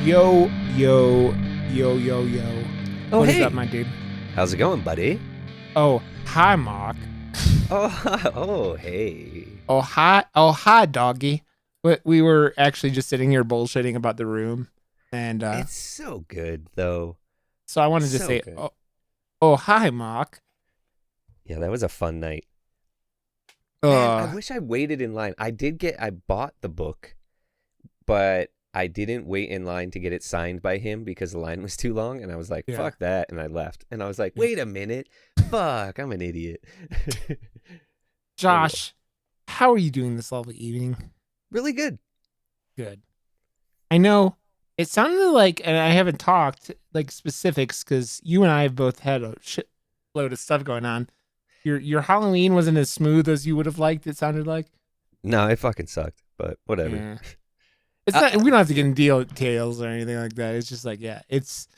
Yo, yo, yo, yo, yo. Oh, What is hey. up, my dude? How's it going, buddy? Oh, hi, Mark. Hey. Oh, hi, doggy. We were actually just sitting here bullshitting about the room, and It's so good, though. so I wanted to So say, good. oh, hi, Mark. Yeah, that was a fun night. Man, I Uh, wish I waited in line. I bought the book, but I didn't wait in line to get it signed by him because the line was too long. And I was like, Yeah. fuck that. And I left. And I was like, wait a minute. Fuck, I'm an idiot. Josh, how are you doing this lovely evening? Really good. Good. I know it sounded like, and I haven't talked like specifics because you and I have both had a shitload of stuff going on. Your Halloween wasn't as smooth as you would have liked. It sounded like. No, it fucking sucked, but whatever. Yeah. It's not. We don't have to get in details or anything like that. It's just like, yeah, it's.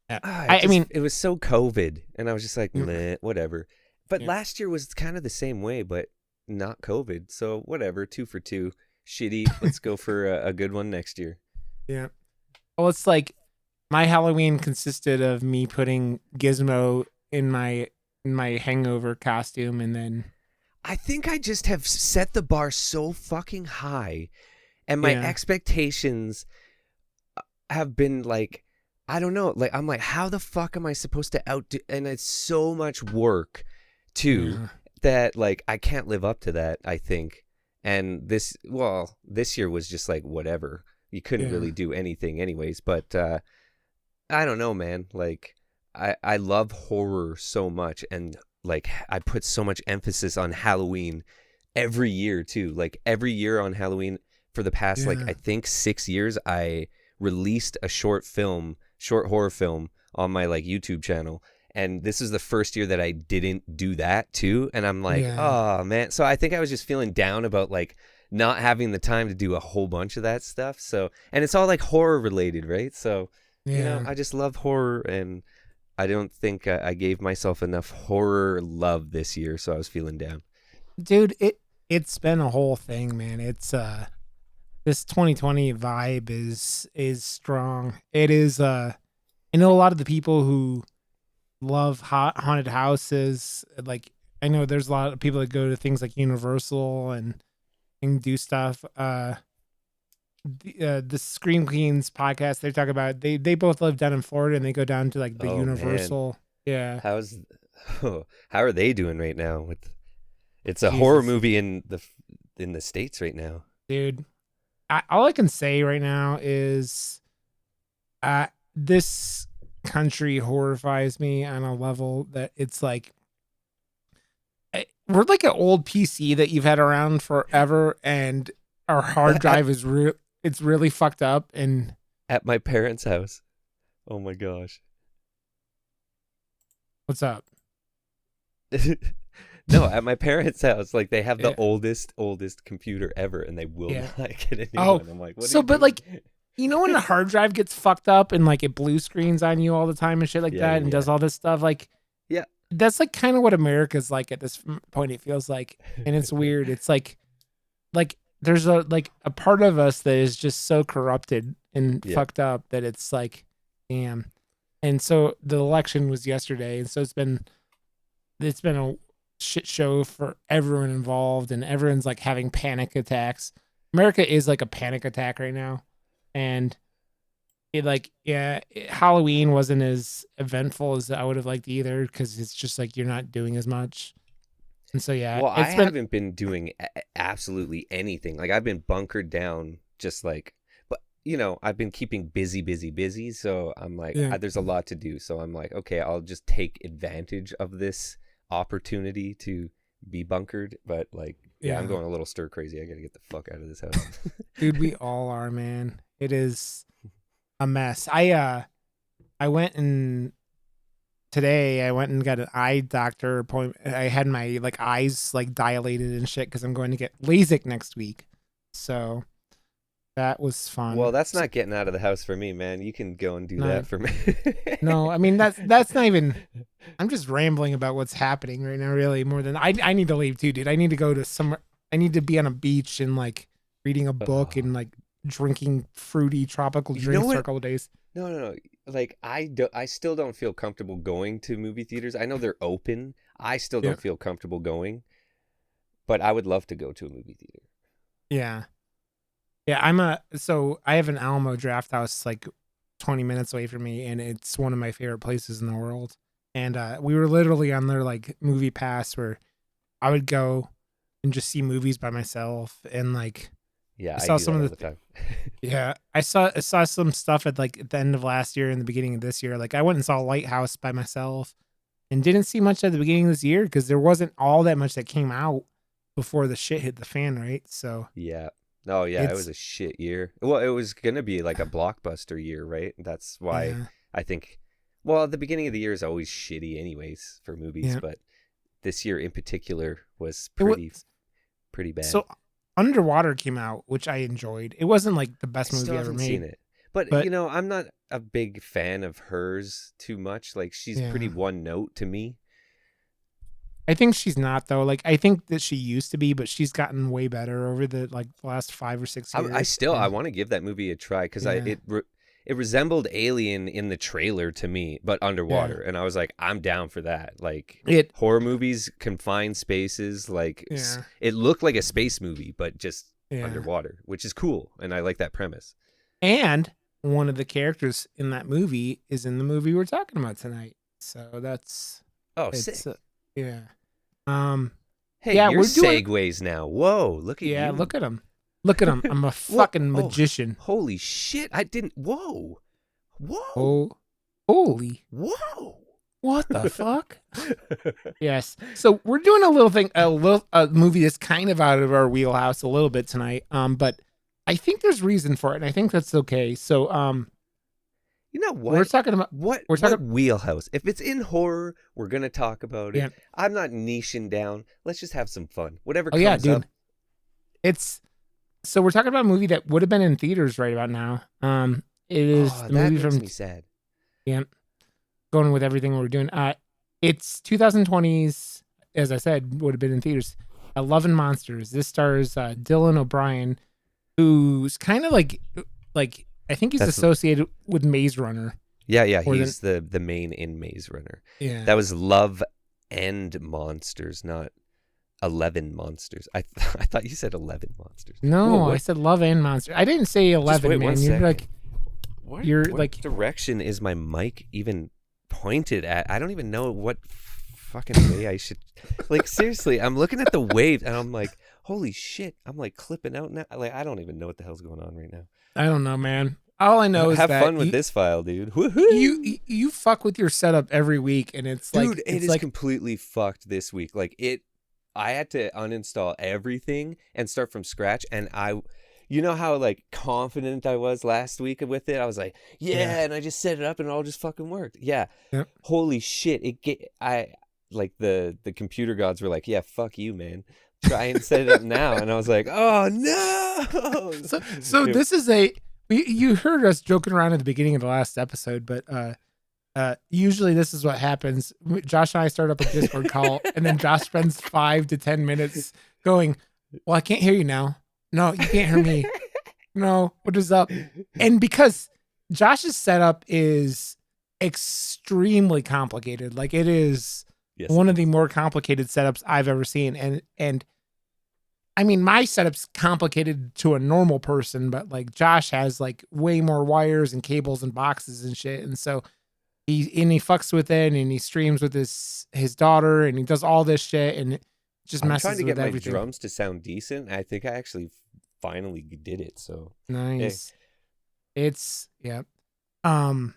Yeah. I mean, it was so COVID, and I was just like, Yeah. meh, whatever. But Yeah. last year was kind of the same way, but not COVID. So whatever, 2 for 2. Shitty. Let's go for a good one next year. yeah. Well, it's like my Halloween consisted of me putting Gizmo in my hangover costume, and then I think I just have set the bar so fucking high, and my Yeah. expectations have been like, I don't know, like I'm like, how the fuck am I supposed to outdo? And it's so much work, too, Yeah. that like I can't live up to that, I think. And this year was just like whatever. You couldn't Yeah. really do anything anyways, but I don't know, man. Like I love horror so much, and like I put so much emphasis on Halloween every year too. Like every year on Halloween for the past like Yeah. I think 6 years, I released a short horror film on my like YouTube channel. And this is the first year that I didn't do that too. And I'm like, Yeah. oh man. So I think I was just feeling down about like not having the time to do a whole bunch of that stuff. So, and it's all like horror related, right? So, you know, Yeah. I just love horror, and I don't think I gave myself enough horror love this year. So I was feeling down. Dude, it's been a whole thing, man. It's this 2020 vibe is strong. It is I know a lot of the people who love haunted houses. Like I know there's a lot of people that go to things like Universal and do stuff. The Scream Queens podcast, they talk about they both live down in Florida, and they go down to like the Oh, Universal. Yeah. How are they doing right now? It's a Jesus. horror movie in the States right now. Dude, all I can say right now is this country horrifies me on a level that it's like we're like an old PC that you've had around forever, and our hard drive is it's really fucked up. And At my parents' house. Oh my gosh. what's up? No, at my parents' house, like they have the Yeah. oldest computer ever, and they will Yeah. not get a new Oh, one. I'm like, what? so, are you but, doing? like, you know when the hard drive gets fucked up and like it blue screens on you all the time and shit like Yeah, that, and does all this stuff, like, Yeah. that's like kind of what America's like at this point. It feels like, and it's weird. It's like there's a part of us that is just so corrupted and Yeah. fucked up that it's like, damn. And so the election was yesterday, and so it's been a shit show for everyone involved, and everyone's like having panic attacks. America is like a panic attack right now, and it like Halloween wasn't as eventful as I would have liked either, because it's just like you're not doing as much. And so Well, I haven't been doing absolutely anything. Like I've been bunkered down, just like, but you know, I've been keeping busy. So I'm like, Yeah. there's a lot to do. So I'm like, okay, I'll just take advantage of this opportunity to be bunkered. But like, yeah, I'm Yeah. going a little stir crazy. I gotta get the fuck out of this house. Dude, we all are, man. It is a mess. I went and today I went and got an eye doctor appointment. I had my like eyes like dilated and shit because I'm going to get LASIK next week. So That was Well, fun. that's So, not getting out of the house for me, man. You can go and do no, that for me. no, I mean that's not even. I'm just rambling about what's happening right now. Really, more than I need to leave too, dude. I need to go to somewhere. I need to be on a beach and like reading a book Oh. and like drinking fruity tropical You know drinks for a what? couple of days. No, no, no. Like I still don't feel comfortable going to movie theaters. I know they're open. I still Yeah, don't feel comfortable going, but I would love to go to a movie theater. yeah, yeah. So I have an Alamo Draft House like 20 minutes away from me, and it's one of my favorite places in the world. And we were literally on their like movie pass where I would go and just see movies by myself, and like Yeah, I I saw do some that of all the the time. yeah, I saw some stuff at like at the end of last year and the beginning of this year. Like I went and saw Lighthouse by myself and didn't see much at the beginning of this year because there wasn't all that much that came out before the shit hit the fan, right? So Yeah. Oh yeah, it was it's a shit year. Well, it was gonna be like a blockbuster year, right? That's why yeah, I think. Well, the beginning of the year is always shitty, anyways, for movies. yeah. But this year in particular was It was pretty bad. so Underwater came out, which I enjoyed. It wasn't like the I best still movie ever haven't seen made, it, but but I'm not a big fan of hers too much. Like she's pretty yeah. one note to me. I think she's not though. Like I think that she used to be, but she's gotten way better over the like last 5 or 6 years. I And want to give that movie a try because yeah, it resembled Alien in the trailer to me, but yeah. underwater, and I was like, I'm down for that. Like It horror movies, confined spaces, like yeah, it looked like a space movie, but just yeah. underwater, which is cool, and I like that premise. And one of the characters in that movie is in the movie we're talking about tonight. So that's Oh, it's sick! yeah. Um Hey, yeah, you're we're doing segues now. Whoa, look at yeah, you. look at him. Look at him. I'm a Whoa! fucking Oh, magician. holy shit! I didn't. Whoa! Whoa! Oh, holy. Whoa! What the fuck? Yes. So we're doing a movie that's kind of out of our wheelhouse a little bit tonight. But I think there's reason for it, and I think that's okay. So You know we're what? talking about we're What talking wheelhouse? If it's in horror, we're gonna talk about it. yeah. I'm not niching down. Let's just have some fun. Whatever Oh yeah, comes up. dude. It's so we're talking about a movie that would have been in theaters right about now. It is Oh, the that movie makes from me sad. yeah, going with everything we're doing. It's 2020s, as I said, would have been in theaters. Love and Monsters. This stars Dylan O'Brien, who's kind of like I think he's That's associated with Maze Runner yeah, yeah. more than He's the main in Maze Runner. yeah. That was Love and Monsters, not 11 Monsters. I thought you said 11 Monsters. Whoa, No, I what? said Love and Monsters. I didn't say Just 11, wait one man. You're second. like you're What like direction is my mic even pointed at? I don't even know what fucking way I should. Like seriously, I'm looking at the waves and I'm like, holy shit! I'm like clipping out now. Like I don't even know what the hell's going on right now. I don't know, man. All I know is Have that fun with this file, dude. you fuck with your setup every week, and Dude, it it's is like completely fucked this week. Like it, I had to uninstall everything and start from scratch. And you know how like confident I was last week with it. I was like, yeah, yeah, and I just set it up and it all just fucking worked. Yeah, yep. holy shit! I like the computer gods were like, yeah, fuck you, man. Try and set it up now. And I was like, oh no. So this is you heard us joking around at the beginning of the last episode, but usually this is what happens. Josh and I start up a Discord call, and then Josh spends 5 to 10 minutes going, "Well, I can't hear you now. No, you can't hear me. No, what is up?" And because Josh's setup is extremely complicated, like it is Yes, one of the more complicated setups I've ever seen, and I mean, my setup's complicated to a normal person, but like Josh has like way more wires and cables and boxes and shit. And so he fucks with it and he streams with his daughter and he does all this shit and it just I'm trying messes to with get my everything. drums to sound decent. I think I actually finally did it. So hey, Nice. It's yeah. Um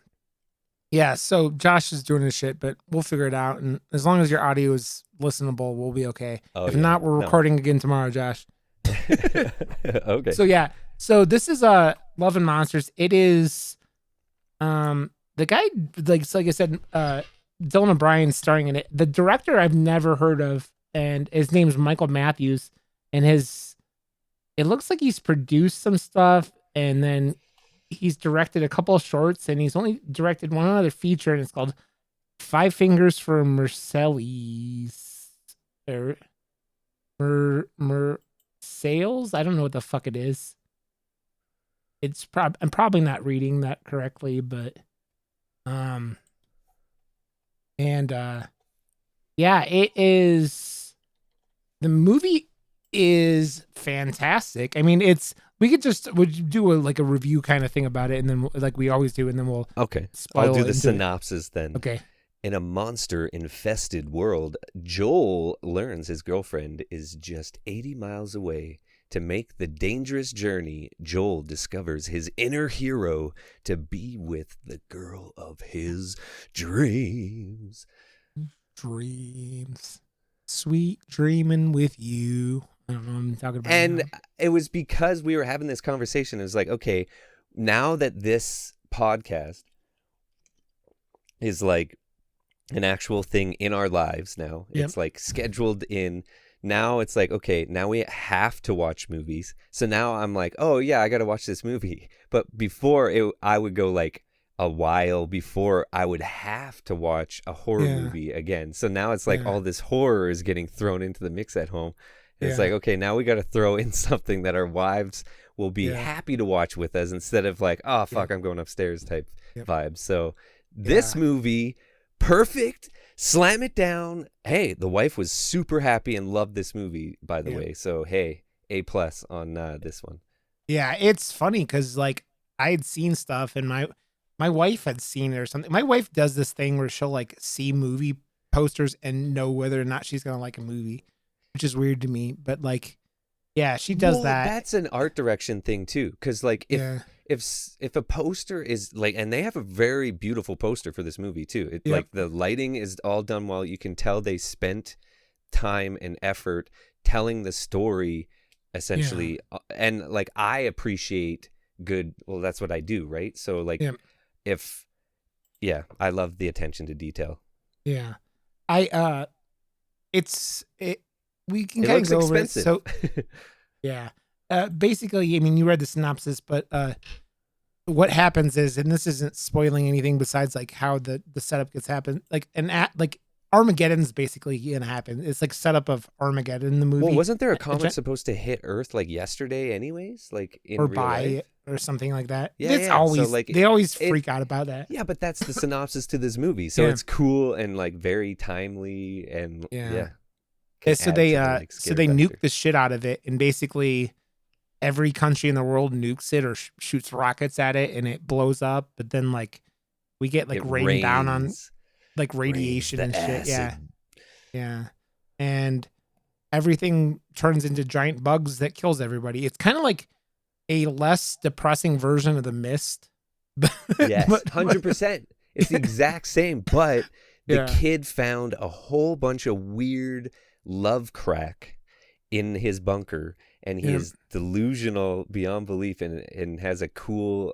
yeah, so Josh is doing his shit, but we'll figure it out. And as long as your audio is listenable, we'll be okay. oh If yeah, not, we're no. recording again tomorrow, Josh. Okay. So yeah. So this is Love and Monsters. It is the guy like I said, Dylan O'Brien starring in it. The director I've never heard of, and his name's Michael Matthews, and it looks like he's produced some stuff. and then he's directed a couple of shorts, and he's only directed one other feature, and it's called Five Fingers for Mercedes. Or Sales. I don't know what the fuck it is. I'm probably not reading that correctly, but um and yeah, it is the movie is fantastic. I mean, we could just would do like a review kind of thing about it, and then like we always do, and then we'll Okay, I'll spoil do it the into it. synopsis then. Okay. In a monster-infested world, Joel learns his girlfriend is just 80 miles away. To make the dangerous journey, Joel discovers his inner hero to be with the girl of his dreams. Dreams. Sweet dreaming with you. I don't know what I'm talking about And now. it was because we were having this conversation. It was like, okay, now that this podcast is like an actual thing in our lives now, Yep. it's like scheduled in. Now it's like, okay, now we have to watch movies. So now I'm like, oh yeah, I got to watch this movie. But before I would go like a while before I would have to watch a horror Yeah. movie again. So now it's like Yeah. all this horror is getting thrown into the mix at home. It's Yeah. like, okay, now we got to throw in something that our wives will be Yeah. happy to watch with us instead of like, oh, fuck, Yep. I'm going upstairs type Yep. vibes. So this Yeah. movie, perfect. Slam it down. Hey, the wife was super happy and loved this movie, by the Yep. way. So, hey, A+ on this one. Yeah, it's funny because like I had seen stuff, and my wife had seen it or something. My wife does this thing where she'll like see movie posters and know whether or not she's gonna like a movie, which is weird to me. But like, yeah, she does Well, that. that's an art direction thing too, because like Yeah. if a poster is like, and they have a very beautiful poster for this movie too. It Yep. like the lighting is all done well. You can tell they spent time and effort telling the story essentially, and like I appreciate good. Well, that's what I do, right? So like Yep. if yeah, I love the attention to detail. Yeah. I we can It kind looks of go over it. expensive. So yeah. Basically, I mean, you read the synopsis, but what happens is, and this isn't spoiling anything besides like how the setup gets happen, like like Armageddon's basically gonna happen. It's like setup of Armageddon in the movie. Well, wasn't there a a comet supposed to hit Earth like yesterday, anyways? Like in or real buy life? it or something like that. Yeah, It's yeah. always So like they always it, freak out about that. yeah, but that's the synopsis to this movie. So Yeah. it's cool and like very timely and Yeah. yeah. Yeah, can so add they to the, like, so scare they factor. nuke the shit out of it, and basically every country in the world nukes it or shoots rockets at it, and it blows up. But then like we get like It rained down on rains like radiation the and shit. Yeah, acid. yeah, and everything turns into giant bugs that kills everybody. It's kind of like a less depressing version of the Mist. Yes, But- 100%. It's the exact same, but the Yeah. kid found a whole bunch of weird love crack in his bunker, and he Yeah. is delusional beyond belief, and has a cool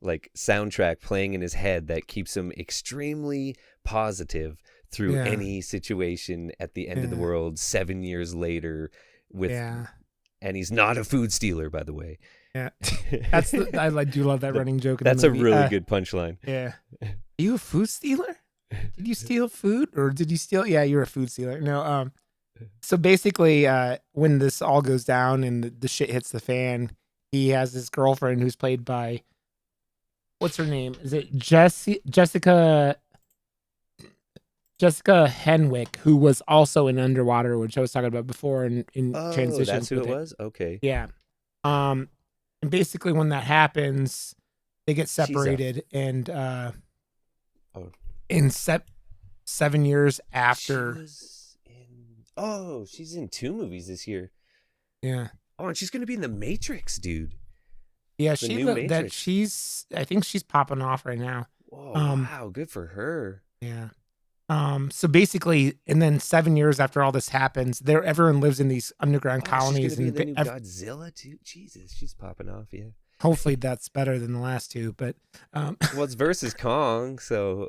like soundtrack playing in his head that keeps him extremely positive through Yeah. any situation at the end of the Yeah. world 7 years later with Yeah, and he's not a food stealer, by the way. yeah. That's I like do love that The- running joke. In That's the a movie. really good punchline. Yeah. Are you a food stealer? Did you steal food or did you steal? Yeah, you're a food stealer. No. So basically, when this all goes down and the shit hits the fan, he has this girlfriend who's played by, what's her name? Is it Jessica Henwick, who was also in Underwater, which I was talking about before in Oh, transitions that's who with it was? Okay. Yeah. And basically when that happens, they get separated, and Oh. in 7 years after, She was in. Oh, she's in 2 movies this year. yeah, Oh, and she's gonna be in The Matrix, dude. yeah, The new Matrix. I think she's popping off right now. Whoa, Um, wow, good for her. Yeah. So basically, and then 7 years after all this happens, everyone lives in these underground Oh, colonies, she's gonna be in and the new Godzilla too. Jesus, she's popping off. Yeah. hopefully that's better than the last two. But Well, it's versus Kong, so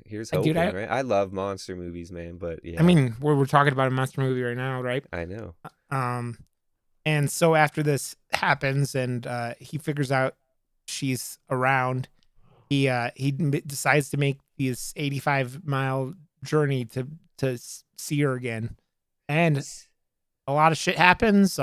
here's Dude, hoping, right? I love monster movies, man, but yeah. I mean, we're talking about a monster movie right now, right? I know. Um, And so after this happens, and he figures out she's around, decides to make this 85-mile journey to see her again, and a lot of shit happens.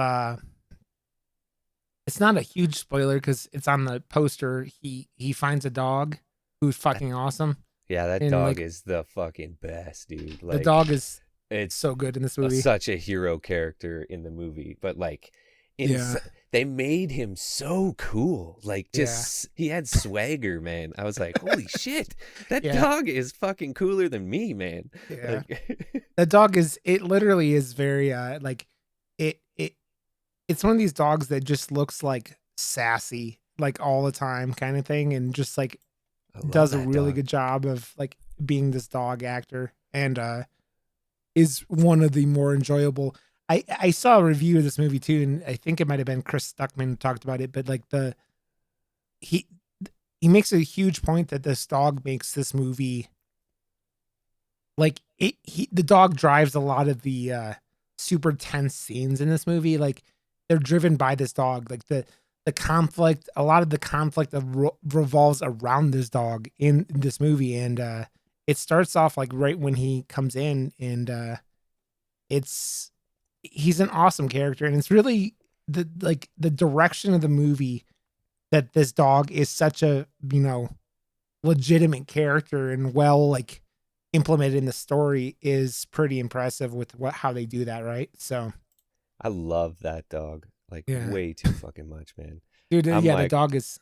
It's not a huge spoiler because it's on the poster. He finds a dog who's fucking awesome, Yeah, that and dog like is the fucking best, dude. the Like, dog is it's so good in this movie. such a hero character in the movie, but like, Yeah, they made him so cool. Like, yeah, just he had swagger, man. I was like, holy shit, that yeah, dog is fucking cooler than me, man. yeah. Like, The dog is, it literally is very like it it it's one of these dogs that just looks like sassy like all the time kind of thing, and just like I love does a that really dog. good job of like being this dog actor, and is one of the more enjoyable. I saw a review of this movie too, and I think it might have been Chris Stuckman who talked about it, but like he he makes a huge point that this dog makes this movie like the dog drives a lot of the super tense scenes in this movie. Like they're driven by this dog. Like the conflict, a lot of the conflict revolves around this dog in this movie, and it starts off like right when he comes in, and it's he's an awesome character, and it's really the direction of the movie that this dog is such a legitimate character and well like implemented in the story is pretty impressive with what how they do that, right? So I love that dog like yeah, way too fucking much, man. dude, I'm yeah, the like, dog is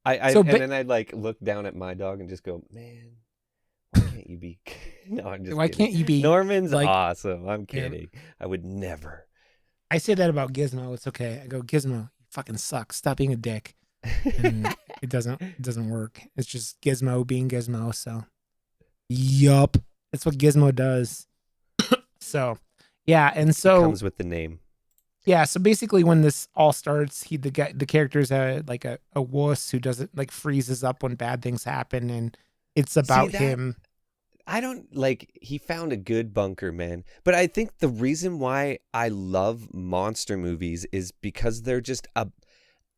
I so and big. then I'd like look down at my dog and just go, man, why can't you be? No, I'm just Why kidding. can't you be Norman's like? awesome. I'm Yeah, kidding. I would never. I say that about Gizmo. It's okay. I go, Gizmo, you fucking suck. Stop being a dick. And it doesn't work. It's just Gizmo being Gizmo. So yup, that's what Gizmo does. So yeah, and It so comes with the name. yeah, so basically when this all starts, the character's like a wuss who doesn't like freezes up when bad things happen, and it's See about that? him. I don't like he found a good bunker, man. But I think the reason why I love monster movies is because they're just a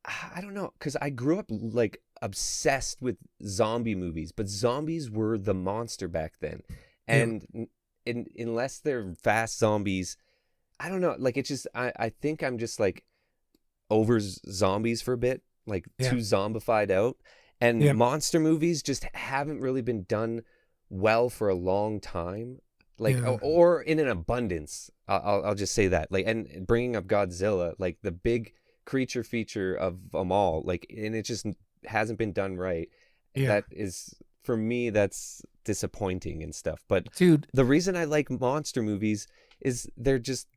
I don't know, cuz I grew up like obsessed with zombie movies, but zombies were the monster back then. Yeah, And unless they're fast zombies, I don't know, like it's just I think I'm just like over zombies for a bit, like yeah, too zombified out. And yeah, monster movies just haven't really been done well for a long time, like yeah, or in an abundance. I'll just say that. Like, and bringing up Godzilla, like the big creature feature of them all, like, and it just hasn't been done right. yeah, That is for me, that's disappointing and stuff. But dude, the reason I like monster movies is they're just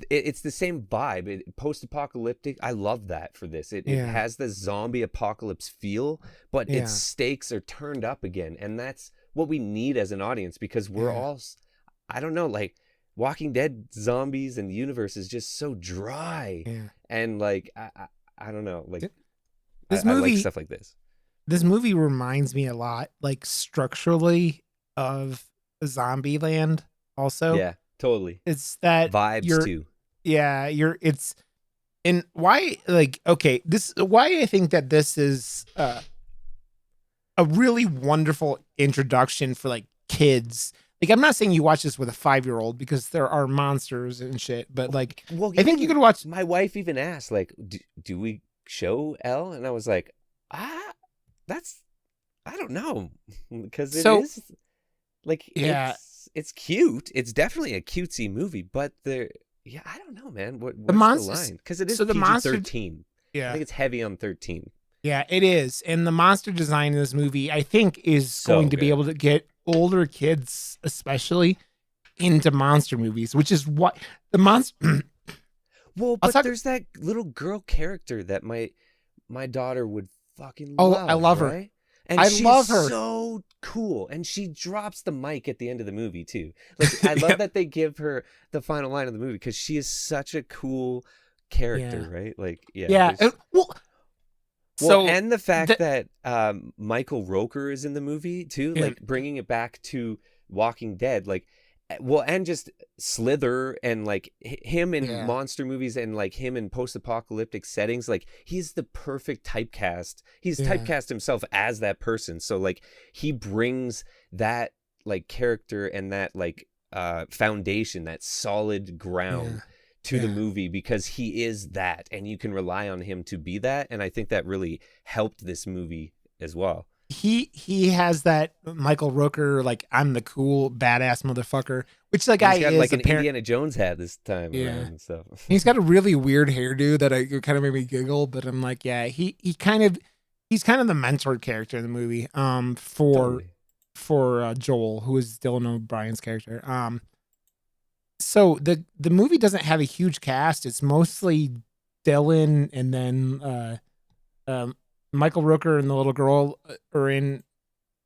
it's the same vibe. Post-apocalyptic. I love that for this. It yeah, has the zombie apocalypse feel, but its yeah, stakes are turned up again, and that's what we need as an audience because we're yeah, all, I don't know, like Walking Dead zombies and the universe is just so dry, yeah. and like I don't know, like Th- I, This I like movie, stuff like this. this movie reminds me a lot, like structurally, of Zombieland. Also, Yeah, totally. it's that Vibes you're, too. yeah, you're, it's, and why, like, okay, this, why I think that this is a really wonderful introduction for like kids. Like, I'm not saying you watch this with a 5-year-old because there are monsters and shit, but like, Well, I think you even could watch. my wife even asked, like, do we show Elle? And I was like, that's, I don't know, because it So is like yeah, it's cute. It's definitely a cutesy movie, but there, yeah, I don't know, man. the What's the monsters. line? Because it is So the PG monster. 13. I Yeah, think it's heavy on 13. yeah, it is. And the monster design in this movie, I think, is going So to be good. able to get older kids, especially, into monster movies, which is what the monster. Well, I'll but talk. there's that little girl character that my daughter would fucking Oh, I love, love her. right? And I she's love her. so cool. And she drops the mic at the end of the movie too. Like I love Yeah, that they give her the final line of the movie because she is such a cool yeah, character, right? Like yeah, yeah. there's Well, well, so and the fact the that Michael Roker is in the movie too, yeah, like bringing it back to Walking Dead, like well, and just Slither and like him in Yeah, monster movies and like him in post-apocalyptic settings, like he's the perfect typecast. He's yeah, typecast himself as that person, so like he brings that like character and that like foundation, that solid yeah, ground to the yeah. movie because he is that, and you can rely on him to be that, and I think that really helped this movie as well. He has that Michael Rooker, like, I'm the cool badass motherfucker, which the And guy he's got like is an apparent. Indiana Jones hat this time Yeah, around and stuff. he's got a really weird hairdo that I kind of made me giggle, but I'm like, yeah, he kind of he's kind of the mentor character in the movie. For Totally. Joel, who is Dylan O'Brien's character. So the movie doesn't have a huge cast. It's mostly Dylan and then um Michael Rooker and the little girl are in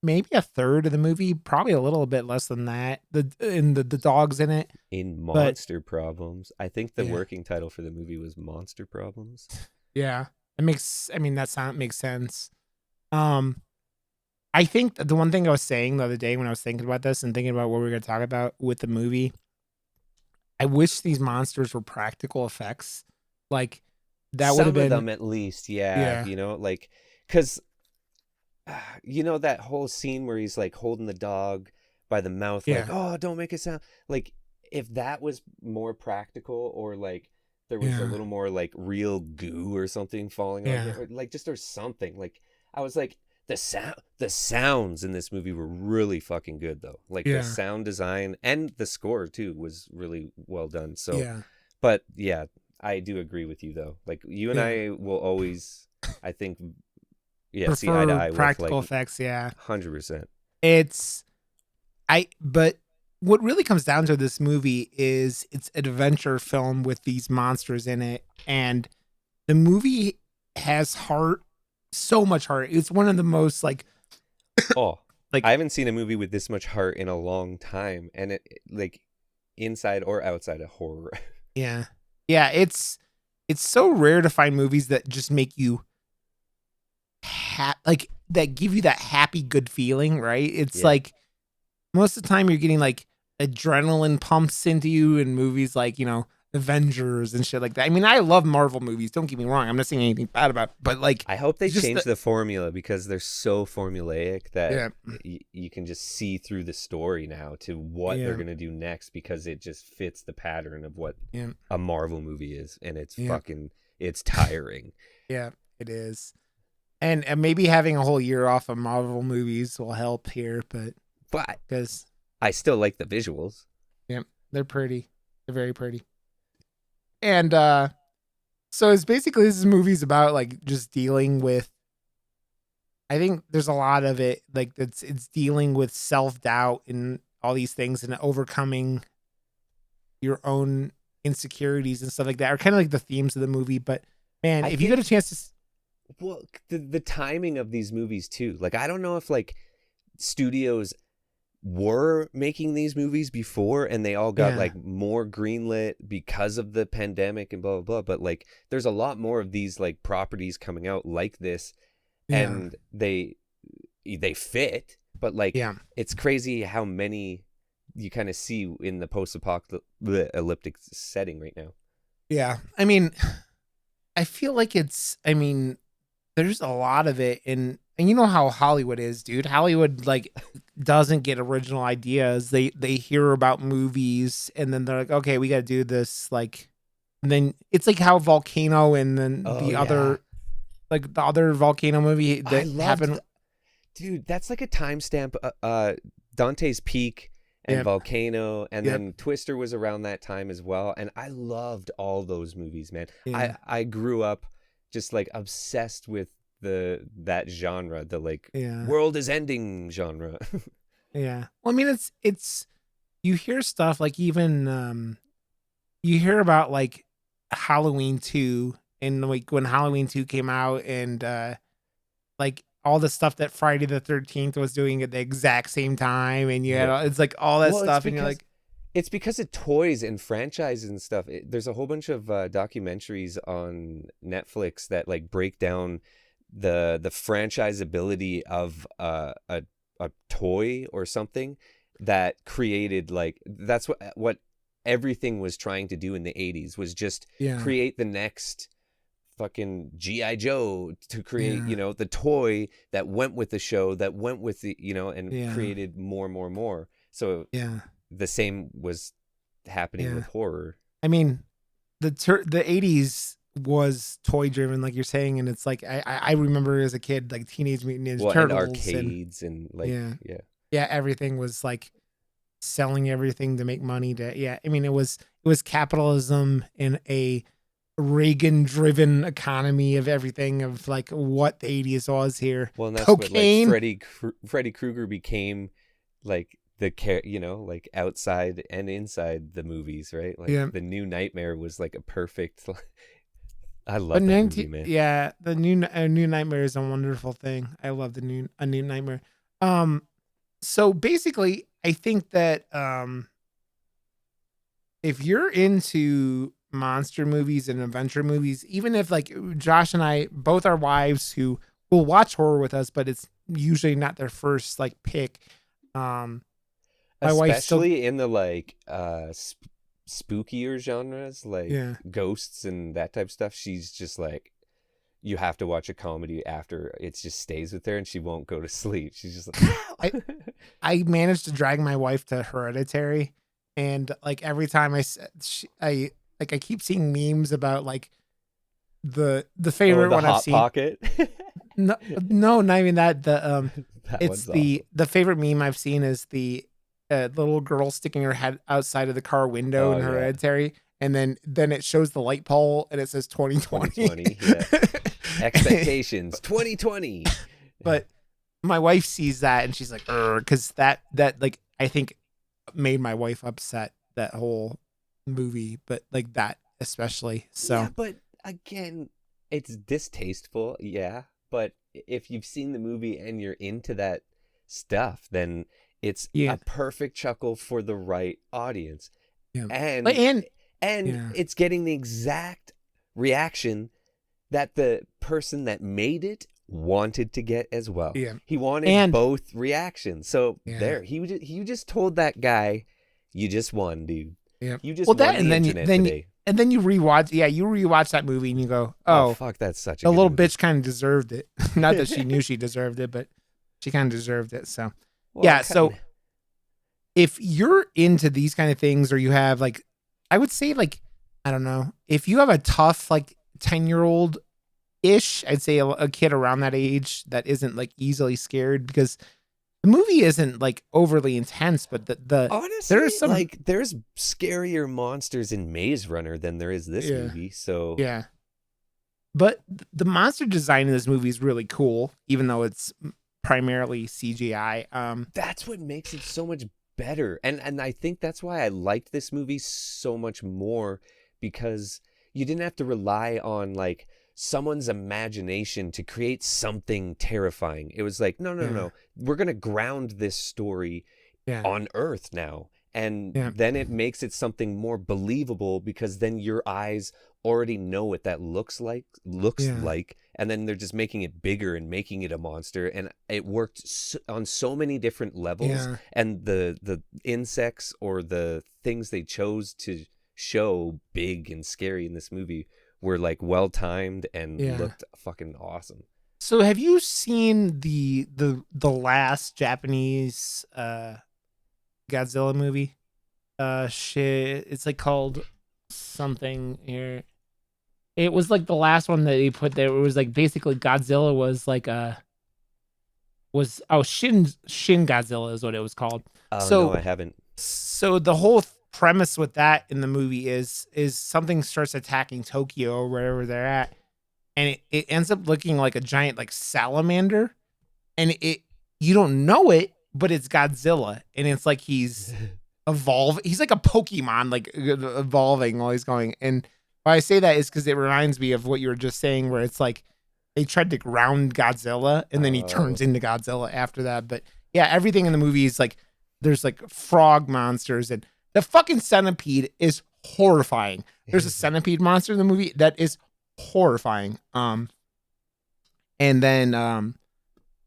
maybe a third of the movie, probably a little bit less than that. The dog's in it, In but Monster Problems. I think the yeah, working title for the movie was Monster Problems. yeah, it makes. I mean, that sound makes sense. Um, I think the one thing I was saying the other day when I was thinking about this and thinking about what we were going to talk about with the movie, I wish these monsters were practical effects. Like that would have Some of been, them at least, yeah, yeah, you know, like cuz you know that whole scene where he's like holding the dog by the mouth like, yeah, "Oh, don't make a sound." Like if that was more practical or like there was a yeah, little more like real goo or something falling on yeah, him or like just or something. Like I was like the sounds in this movie were really fucking good though. Like the yeah, sound design and the score too was really well done. So, yeah, but yeah, I do agree with you though. Like you and yeah. I will always, I think, yeah, see eye to Prefer eye with practical like effects. Yeah, 100%. it's but what really comes down to this movie is it's an adventure film with these monsters in it, and the movie has heart, so much heart. It's one of the most Oh, I like haven't seen a movie with this much heart in a long time, and like inside or outside of horror. yeah, yeah. It's so rare to find movies that just make you like that give you that happy good feeling, right? It's Yeah. like most of the time you're getting like adrenaline pumps into you in movies like, Avengers and shit like that. I mean, I love Marvel movies. Don't get me wrong. I'm not saying anything bad about it, but like I hope they it's just change the formula because they're so formulaic that yeah, you can just see through the story now to what they're yeah, going to do next because it just fits the pattern of what yeah, a Marvel movie is, and it's yeah, fucking it's tiring. yeah, it is. And maybe having a whole year off of Marvel movies will help here, but But because I still like the visuals. yeah, they're pretty. They're very pretty. And so it's basically this movie's about like just dealing with I think there's a lot of it like it's dealing with self-doubt and all these things and overcoming your own insecurities and stuff like that are kind of like the themes of the movie. But man, I if you get a think chance to, well the timing of these movies too. Like I don't know if like studios were making these movies before and they all got yeah, like more greenlit because of the pandemic and blah blah blah, but like there's a lot more of these like properties coming out like this, yeah, and they fit, but like yeah, it's crazy how many you kind of see in the post-apocalyptic setting right now. yeah. I mean, I feel like I mean, there's a lot of it and you know how Hollywood is, dude. Hollywood like doesn't get original ideas. They hear about movies and then they're like, okay, we got to do this. Like, and then it's like how Volcano and then Oh yeah, the other volcano movie I that loved happened. dude, that's like a timestamp. Dante's Peak and Yep, Volcano, and yep, then Twister was around that time as well. And I loved all those movies, man. yeah, I grew up just like obsessed with that genre, the like yeah, world is ending genre. yeah. Well, I mean, it's you hear stuff like even you hear about like Halloween 2 and like when Halloween 2 came out and like all the stuff that Friday the 13th was doing at the exact same time and you had Yeah. it's like all that Well, stuff and you're like it's because of toys and franchises and stuff. There's a whole bunch of documentaries on Netflix that like break down the franchisability of a toy or something, that created like that's what everything was trying to do in the 80s was just Yeah. create the next fucking GI Joe, to create, Yeah. the toy that went with the show, that went with the, and Yeah. created more. So Yeah. the same was happening Yeah. with horror. I mean, the 80s was toy driven, like you're saying, and it's like I remember as a kid, like Teenage Mutant Ninja Well, and Turtles, and arcades and like, yeah, yeah. yeah, everything was like selling everything to make money. To yeah, I mean, it was capitalism in a Reagan driven economy of everything of like what the 80s was here. Well, and that's what like Cocaine. Freddy Krueger became, like the like outside and inside the movies, right? Like Yeah. the New Nightmare was like a perfect. I But love that movie, 19, man. yeah, the new Nightmare is a wonderful thing. I love the new Nightmare. Um, so basically, I think that if you're into monster movies and adventure movies, even if like Josh and I both are wives who will watch horror with us, but it's usually not their first like pick. Um, my wife still, Especially in the like spookier genres, like yeah. ghosts and that type of stuff. She's just like, you have to watch a comedy after. It just stays with her and she won't go to sleep. She's just like, I "Ow!" I managed to drag my wife to Hereditary, and like every time I like I keep seeing memes about like the Oh, favorite the one I've hot seen. pocket. No, no, not even that. That It's one's awesome. the favorite meme I've seen is the little girl sticking her head outside of the car window Oh in yeah, Hereditary, and then it shows the light pole and it says 2020. 2020. Yeah, expectations 2020. But my wife sees that and she's like, because that like I think made my wife upset, that whole movie, but like that especially. Yeah, So but again, it's distasteful, yeah. But if you've seen the movie and you're into that stuff, then it's yeah, a perfect chuckle for the right audience. yeah, but And and and yeah, it's getting the exact reaction that the person that made it wanted to get as well. yeah, He wanted and both reactions. So yeah, there, he just told that guy, you just won, dude. yeah. You just Well, that won and the then you internet then you today. and then you rewatch. Yeah, you rewatch that movie and you go, Oh oh, fuck, that's such a the good little movie. bitch kind of deserved it. Not that she knew she deserved it, but she kind of deserved it. So Well, yeah. kind So of. if you're into these kind of things, or you have like, I would say like, I don't know, if you have a tough like 10-year-old ish, I'd say a kid around that age that isn't like easily scared, because the movie isn't like overly intense, but there is Honestly, some, like there's scarier monsters in Maze Runner than there is this yeah, movie. So yeah. But the monster design in this movie is really cool, even though it's primarily CGI. that's what makes it so much better. And I think that's why I liked this movie so much more, because you didn't have to rely on like someone's imagination to create something terrifying. It was like, no, no, no, Yeah, no. We're going to ground this story yeah, on Earth now. And yeah, then it makes it something more believable, because then your eyes already know what that yeah, and then they're just making it bigger and making it a monster, and it worked on so many different levels. yeah, And the insects or the things they chose to show big and scary in this movie were like well timed and yeah. looked fucking awesome. So have you seen the last Japanese Godzilla movie? Shit, it's like called something here. It was like the last one that he put there. It was like basically Godzilla was like was oh Shin Godzilla is what it was called. Oh no, So I haven't. the whole premise with that in the movie is something starts attacking Tokyo or wherever they're at, and it ends up looking like a giant like salamander, and it you don't know it, but it's Godzilla, and it's like he's evolve. He's like a Pokemon, like evolving while he's going. And why I say that is because it reminds me of what you were just saying, where it's like they tried to ground Godzilla, and then he Oh. turns into Godzilla after that. But yeah, everything in the movie is like there's like frog monsters, and the fucking centipede is horrifying. There's a centipede monster in the movie that is horrifying. And then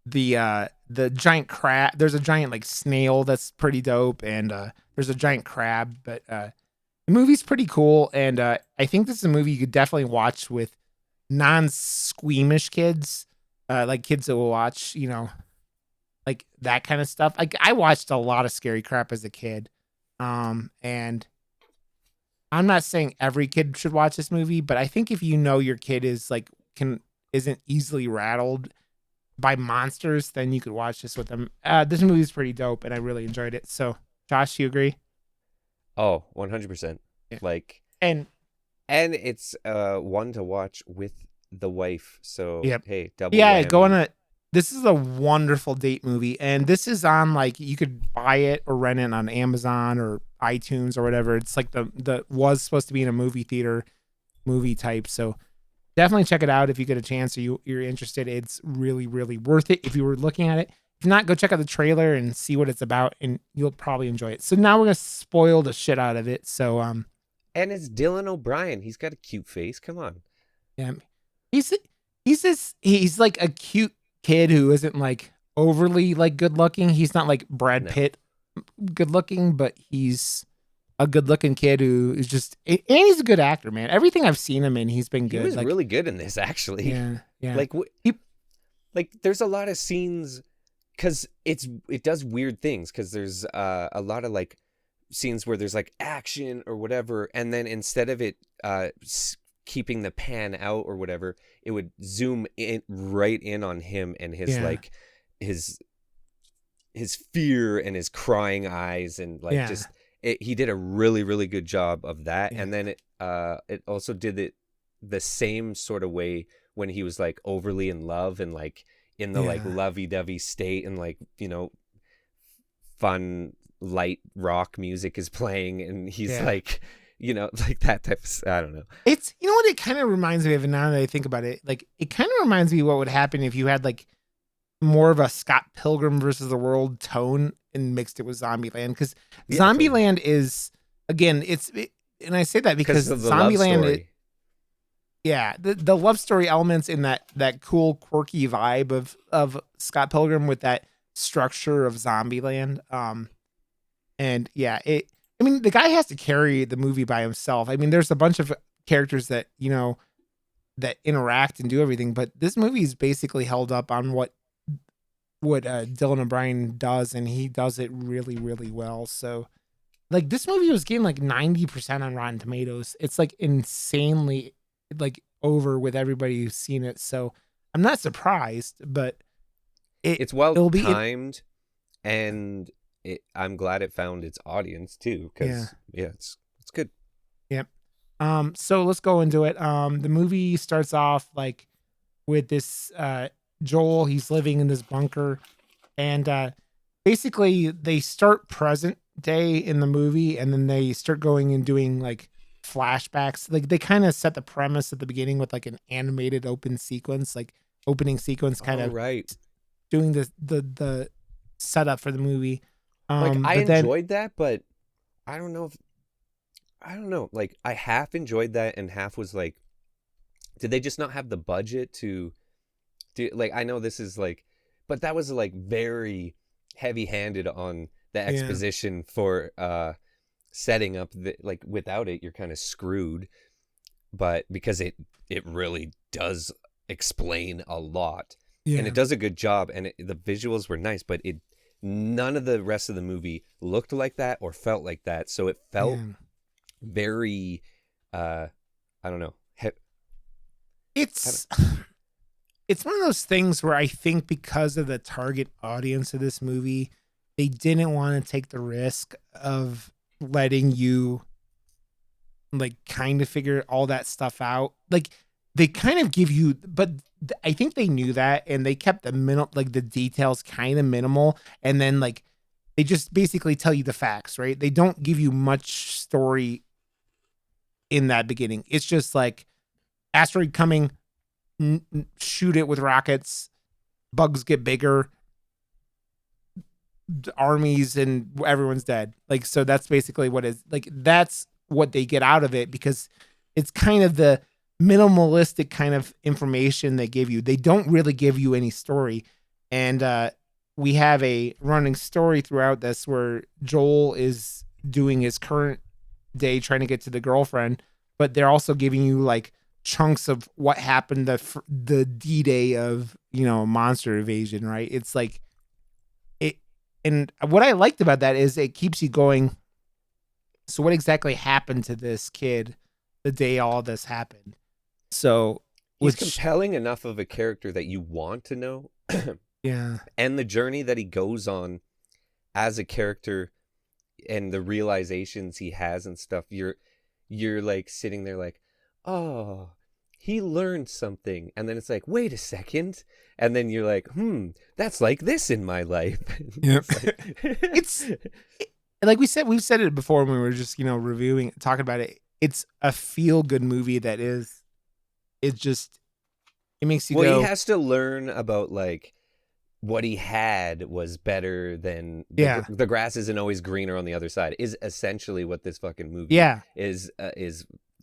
the the giant crab. There's a giant like snail that's pretty dope, and there's a giant crab. But the movie's pretty cool, and I think this is a movie you could definitely watch with non-squeamish kids, like kids that will watch, like that kind of stuff. Like I watched a lot of scary crap as a kid, and I'm not saying every kid should watch this movie, but I think if you know your kid is like isn't easily rattled by monsters, then you could watch this with them. This movie is pretty dope, and I really enjoyed it. So, Josh, you agree? Oh, 100%. Yeah. Like, And and it's one to watch with the wife. So, yep, hey, double yeah, go on whammy. a. This is a wonderful date movie, and this is on like you could buy it or rent it on Amazon or iTunes or whatever. It's like the was supposed to be in a movie theater movie type. So definitely check it out if you get a chance or you're interested. It's really, really worth it if you were looking at it. If not, go check out the trailer and see what it's about, and you'll probably enjoy it. So now we're gonna spoil the shit out of it. So And it's Dylan O'Brien. He's got a cute face. Come on. yeah, he's he's like a cute kid who isn't like overly like good looking. He's not like Brad No. Pitt good looking, but he's a good looking kid who is just and he's a good actor, man. Everything I've seen him in, he's been He good. was Like really good in this, actually. yeah, yeah. Like, He, like there's a lot of scenes because it does weird things because there's a lot of like scenes where there's like action or whatever, and then instead of it keeping the pan out or whatever, it would zoom in right in on him and his yeah, like his fear and his crying eyes and like yeah, just he did a really really good job of that. yeah, And then it also did it the same sort of way when he was like overly in love and like in the like yeah, lovey-dovey state and like fun light rock music is playing and he's yeah. like like that type of, I don't know. It's what it kind of reminds me of, and now that I think about it, like it kind of reminds me of what would happen if you had like more of a Scott Pilgrim versus the World tone and mixed it with Zombieland, because Yeah, totally. Zombieland is again, and I say that Because because of the love Zombieland, story. yeah, the love story elements in that cool quirky vibe of Scott Pilgrim with that structure of Zombieland. And yeah, I mean, the guy has to carry the movie by himself. I mean, there's a bunch of characters that that interact and do everything, but this movie is basically held up on what Dylan O'Brien does, and he does it really, really well. So, like, this movie was getting like 90% on Rotten Tomatoes. It's like insanely like over with everybody who's seen it. So, I'm not surprised, but It's well it'll be it. timed, and I'm glad it found its audience too. Yeah, Because yeah, it's good. yep. So let's go into it. The movie starts off like with this Joel. He's living in this bunker, and basically they start present day in the movie, and then they start going and doing like flashbacks. Like they kind of set the premise at the beginning with like an animated opening sequence, kind All of right. doing the setup for the movie. Like I But then enjoyed that, but I don't know if I don't know. Like I half enjoyed that, and half was like, did they just not have the budget to do? Like I know this is like, but that was like very heavy-handed on the yeah, exposition for setting up the like. Without it, you're kind of screwed. But because it really does explain a lot, and yeah, it does a good job, and the visuals were nice, but it none of the rest of the movie looked like that or felt like that, so it felt yeah. very I don't know. I don't, It's it's one of those things where I think because of the target audience of this movie, they didn't want to take the risk of letting you like kind of figure all that stuff out. Like they kind of give you, but I think they knew that and they kept the like the details kind of minimal, and then like they just basically tell you the facts, right? They don't give you much story in that beginning. It's just like asteroid coming, shoot it with rockets, bugs get bigger, armies, and everyone's dead. Like, so that's basically what is like, that's what they get out of it because it's kind of the minimalistic kind of information they give you. They don't really give you any story. And we have a running story throughout this where Joel is doing his current day trying to get to the girlfriend, but they're also giving you like chunks of what happened the D-Day of, monster invasion, right? It's like it, and what I liked about that is it keeps you going. So what exactly happened to this kid the day all this happened? So, He's which, compelling enough of a character that you want to know, yeah, and the journey that he goes on as a character and the realizations he has and stuff, you're like sitting there like, oh, he learned something, and then it's like, wait a second, and then you're like, that's like this in my life. yeah, It's like it's like we've said it before when we were just reviewing, talking about it. It's a feel good movie that is. It just it makes you well, he go, has to learn about like what he had was better than yeah, the grass isn't always greener on the other side is essentially what this fucking movie yeah. is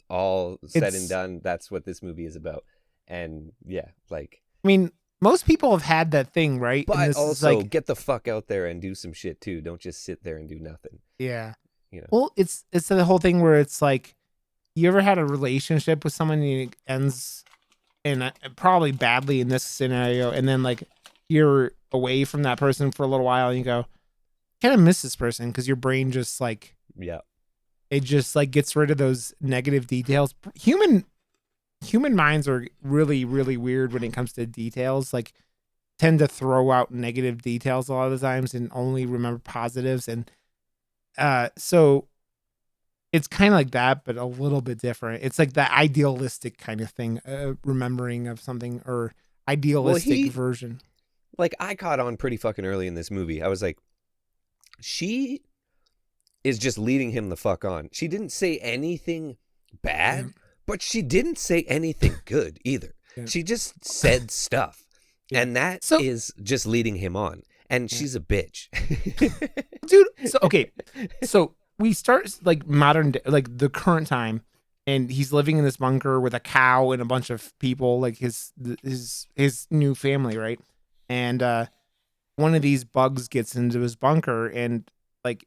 all said and It's done. That's what this movie is about. And yeah, like, I mean, most people have had that thing, right? And but this is also like, get the fuck out there and do some shit too. Don't just sit there and do nothing, yeah. you know. Well, it's the whole thing where it's like, you ever had a relationship with someone and it ends and probably badly in this scenario, and then like you're away from that person for a little while and you go, kind of miss this person because your brain just like Yeah. it just like gets rid of those negative details. Human minds are really really weird when it comes to details. Like tend to throw out negative details a lot of the times and only remember positives. And so it's kind of like that, but a little bit different. It's like the idealistic kind of thing, remembering of something or Well, idealistic version. like, I caught on pretty fucking early in this movie. I was like, she is just leading him the fuck on. She didn't say anything Yeah, bad, but she didn't say anything good either. yeah, She just said stuff. yeah. And that So, is just leading him on. And yeah. she's a bitch. Dude. So okay, so we start like modern day, like the current time, and he's living in this bunker with a cow and a bunch of people, like his new family, right? And one of these bugs gets into his bunker, and like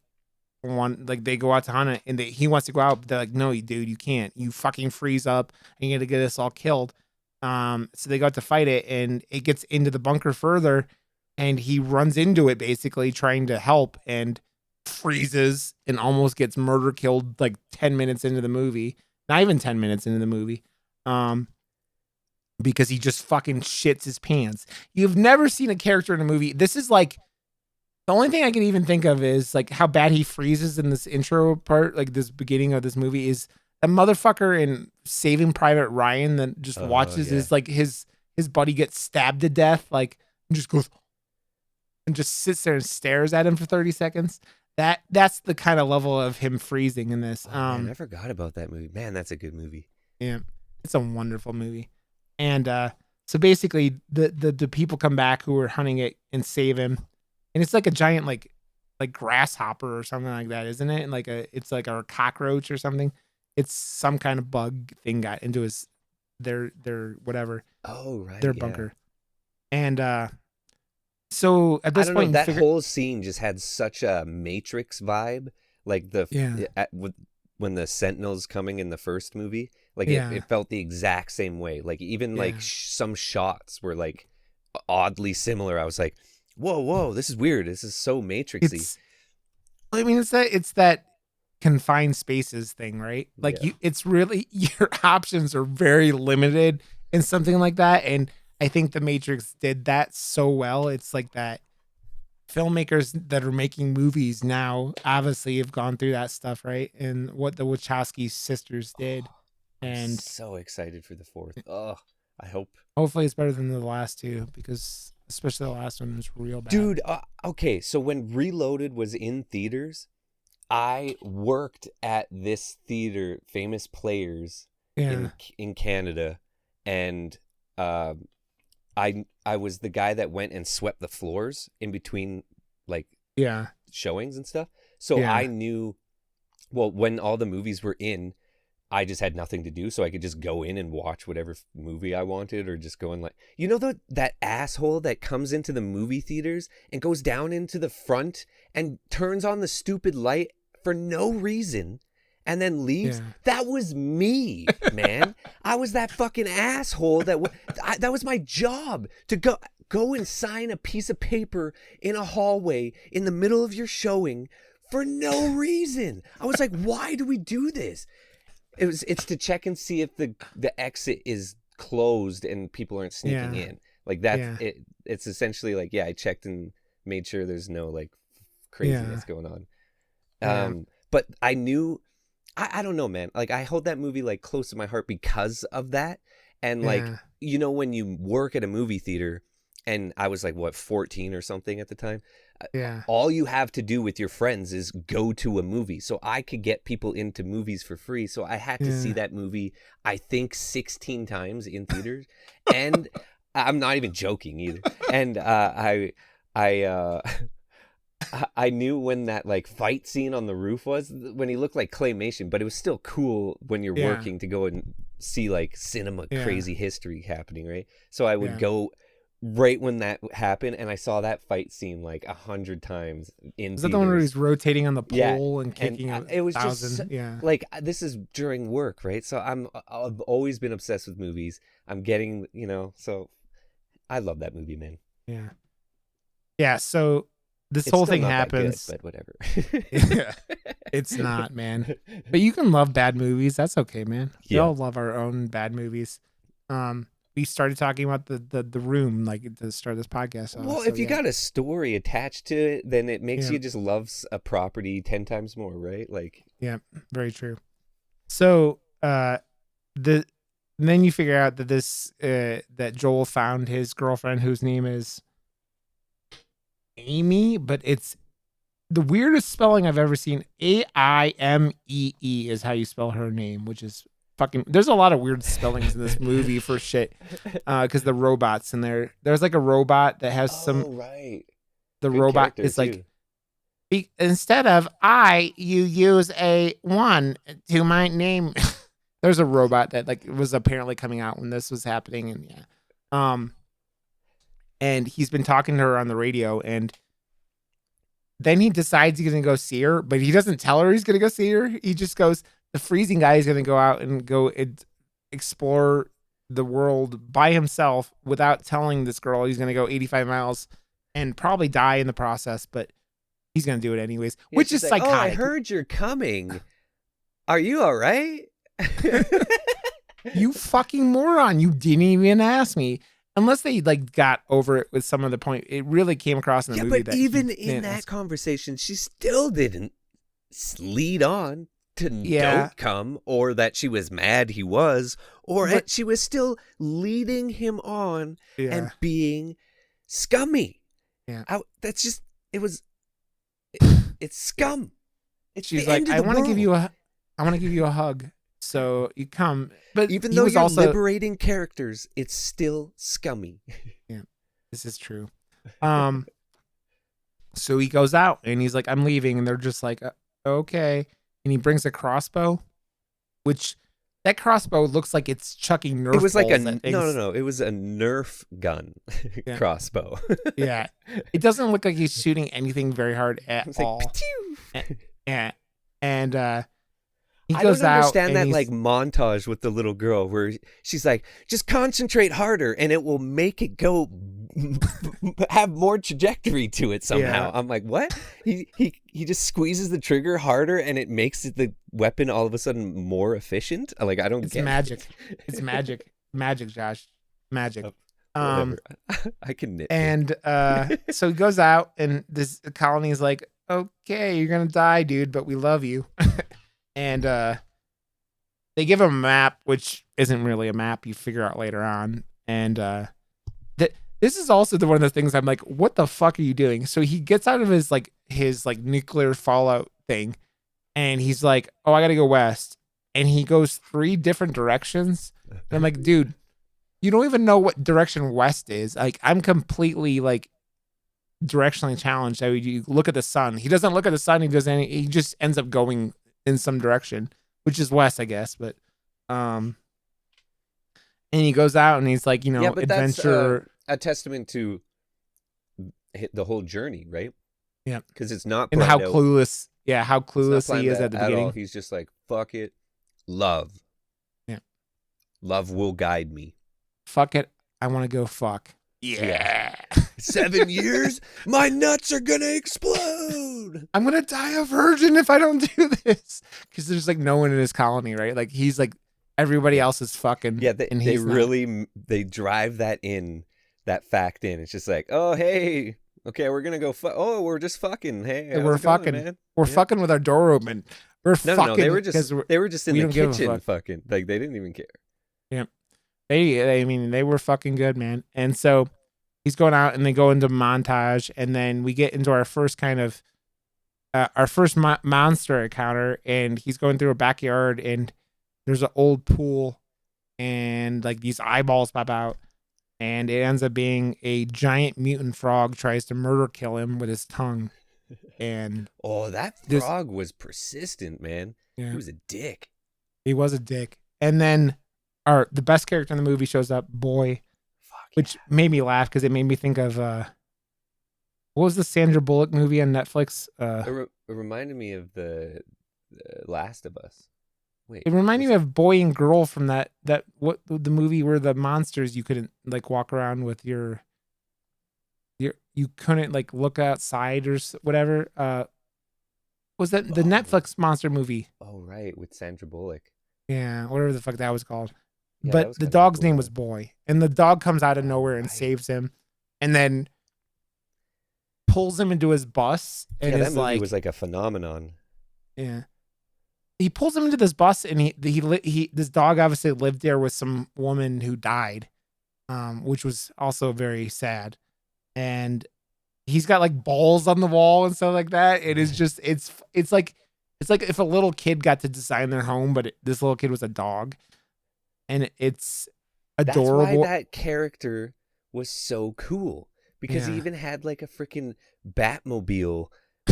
one like they go out to hunt it, and he wants to go out, but they're like, no, dude, you can't. You fucking freeze up, and you're gonna get us all killed. So they go out to fight it, and it gets into the bunker further, and he runs into it basically trying to help and freezes and almost gets murder killed like 10 minutes into the movie. Not even 10 minutes into the movie. Um, because he just fucking shits his pants. You've never seen a character in a movie. This is like the only thing I can even think of is like how bad he freezes in this intro part, like this beginning of this movie is a motherfucker in Saving Private Ryan that just Oh, watches yeah. his like his buddy get stabbed to death, like and just goes and just sits there and stares at him for 30 seconds. That's the kind of level of him freezing in this. Oh, man, I forgot about that movie. Man, that's a good movie. Yeah, it's a wonderful movie. And so basically the people come back who are hunting it and save him. And it's like a giant like grasshopper or something like that, isn't it? And like it's like a cockroach or something. It's some kind of bug thing got into their whatever, Oh, right. their Yeah. bunker. And so at I this don't know. point you That figure, whole scene just had such a Matrix vibe. Like yeah. when the Sentinels coming in the first movie, like Yeah. it felt the exact same way. Like even Yeah. like some shots were like oddly similar. I was like, whoa, this is weird. This is so Matrixy. I mean it's that confined spaces thing, right? Like Yeah. it's really your options are very limited in something like that. And I think the Matrix did that so well. It's like that filmmakers that are making movies now obviously have gone through that stuff, right? And what the Wachowski sisters did. I'm And so excited for the fourth. Oh, I hope. hopefully it's better than the last two because especially the last one was real bad. Dude, okay, so when Reloaded was in theaters, I worked at this theater, Famous Players, Yeah. in Canada, and I was the guy that went and swept the floors in between like Yeah. showings and stuff. So Yeah. I knew, well, when all the movies were in, I just had nothing to do, so I could just go in and watch whatever movie I wanted, or just go in like, you know, that asshole that comes into the movie theaters and goes down into the front and turns on the stupid light for no reason and then leaves. Yeah. That was me, man. I was that fucking asshole that was my job, to go and sign a piece of paper in a hallway in the middle of your showing for no reason. I was like, why do we do this? It's to check and see if the exit is closed and people aren't sneaking in. Like that's it. It's essentially like, I checked and made sure there's no like craziness going on. But I knew, I don't know, man. Like I hold that movie like close to my heart because of that. And like, you know, when you work at a movie theater, and I was like, what, 14 or something at the time? All you have to do with your friends is go to a movie. So I could get people into movies for free. So I had to see that movie, I think 16 times in theaters. And I'm not even joking either. And I knew when that like fight scene on the roof was, when he looked like claymation, but it was still cool when you're working to go and see like cinema crazy history happening, right? So I would go right when that happened, and I saw that fight scene like 100 times in Is that the one where he's rotating on the pole and kicking it was 1,000? just like, this is during work, right? So I've always been obsessed with movies. I'm getting, you know, so I love that movie, man. So this It's whole still thing not that happens, good, but whatever. It's not, man. But you can love bad movies. That's okay, man. We all love our own bad movies. We started talking about the Room like at the start of this podcast. Well, if you got a story attached to it, then it makes you just love a property 10 times more, right? Like, very true. So then you figure out that that Joel found his girlfriend, whose name is Amy, but it's the weirdest spelling I've ever seen. Aimee is how you spell her name, which is fucking. There's a lot of weird spellings in this movie for shit. Because the robots in there. There's like a robot that has some. Right. The Good robot character, is too. like, instead of you use a 1 to my name. There's a robot that like was apparently coming out when this was happening, and and he's been talking to her on the radio, and then he decides he's gonna go see her, but he doesn't tell her he's gonna go see her. He just goes, the freezing guy is gonna go out and go explore the world by himself without telling this girl he's gonna go 85 miles and probably die in the process, but he's gonna do it anyways, which is psychotic. Oh, I heard you're coming. Are you all right? You fucking moron. You didn't even ask me. Unless they like got over it with some of the point. It really came across in the movie. But even in that conversation, she still didn't lead on to don't come, or that she was mad he was, or that she was still leading him on and being scummy. That's just, it's scum. She's like, I want to give you a hug. So you come, but even though you're also liberating characters, it's still scummy. This is true. So he goes out and he's like, I'm leaving, and they're just like, okay. And he brings a crossbow, which that crossbow looks like it's chucking Nerf. It was like no. It was a Nerf gun crossbow. It doesn't look like he's shooting anything very hard at all. And I don't understand that like montage with the little girl where she's like, just concentrate harder and it will make it go have more trajectory to it somehow. I'm like, what? He just squeezes the trigger harder and it makes the weapon all of a sudden more efficient. Like, I don't get magic. It's magic. Magic, Josh. Magic. I can nitpick. And so he goes out and this colony is like, okay, you're gonna die, dude, but we love you. And they give him a map, which isn't really a map. You figure out later on. And this is also one of the things I'm like, what the fuck are you doing? So he gets out of his nuclear fallout thing, and he's like, oh, I gotta go west. And he goes 3 different directions. And I'm like, dude, you don't even know what direction west is. Like, I'm completely like directionally challenged. You look at the sun. He doesn't look at the sun. He just ends up going in some direction, which is west, I guess. But Um, and he goes out and he's like, Yeah, but that's adventure. a testament to the whole journey, right? Yeah. Because it's not And how planned out. clueless, yeah, how It's not clueless he planned is at the at all. beginning. He's just like, fuck it. Love. Yeah. Love will guide me. Fuck it. I want to go fuck. Yeah. Yeah. 7 years? My nuts are gonna explode. I'm going to die a virgin if I don't do this. Because there's like no one in his colony, right? Like he's like, everybody Yeah. else is fucking. Yeah, And they he's not. really they drive that fact in. It's just like, oh hey, okay, we're gonna go. Oh, we're just fucking. Hey, And how's we're it going, fucking. man? We're Yeah. fucking with our door open. We're No. They fucking were because just in we the don't give a kitchen, fuck. fucking. Like they didn't even care. Yeah. I mean, they were fucking good, man. And so he's going out and they go into montage. And then we get into our first kind of, our first monster encounter. And he's going through a backyard and there's an old pool and like these eyeballs pop out. And it ends up being a giant mutant frog tries to murder kill him with his tongue. And Oh, that this, frog was persistent, man. He yeah, was a dick. he was a dick. And then the best character in the movie shows up, Boy, Fuck which made me laugh because it made me think of what was the Sandra Bullock movie on Netflix? yeah. It reminded me of the Last of Us. Wait, It reminded me of Boy and Girl from that what the movie where the monsters you couldn't like walk around with your you couldn't like look outside or whatever. Was that the oh, Netflix monster movie? oh right, with Sandra Bullock. Yeah, whatever the fuck that was called. Yeah, that But was the kind of a dog's cool name was one. Boy, and the dog comes out of Oh nowhere and right. saves him, and then pulls him into his bus and Yeah, that is movie like, was like a phenomenon. yeah. He pulls him into this bus, and he this dog obviously lived there with some woman who died, which was also very sad. And he's got like balls on the wall and stuff like that. It is just it's like if a little kid got to design their home, but this little kid was a dog, and it's That's why adorable. that character was so cool because he Yeah, even had like a freaking Batmobile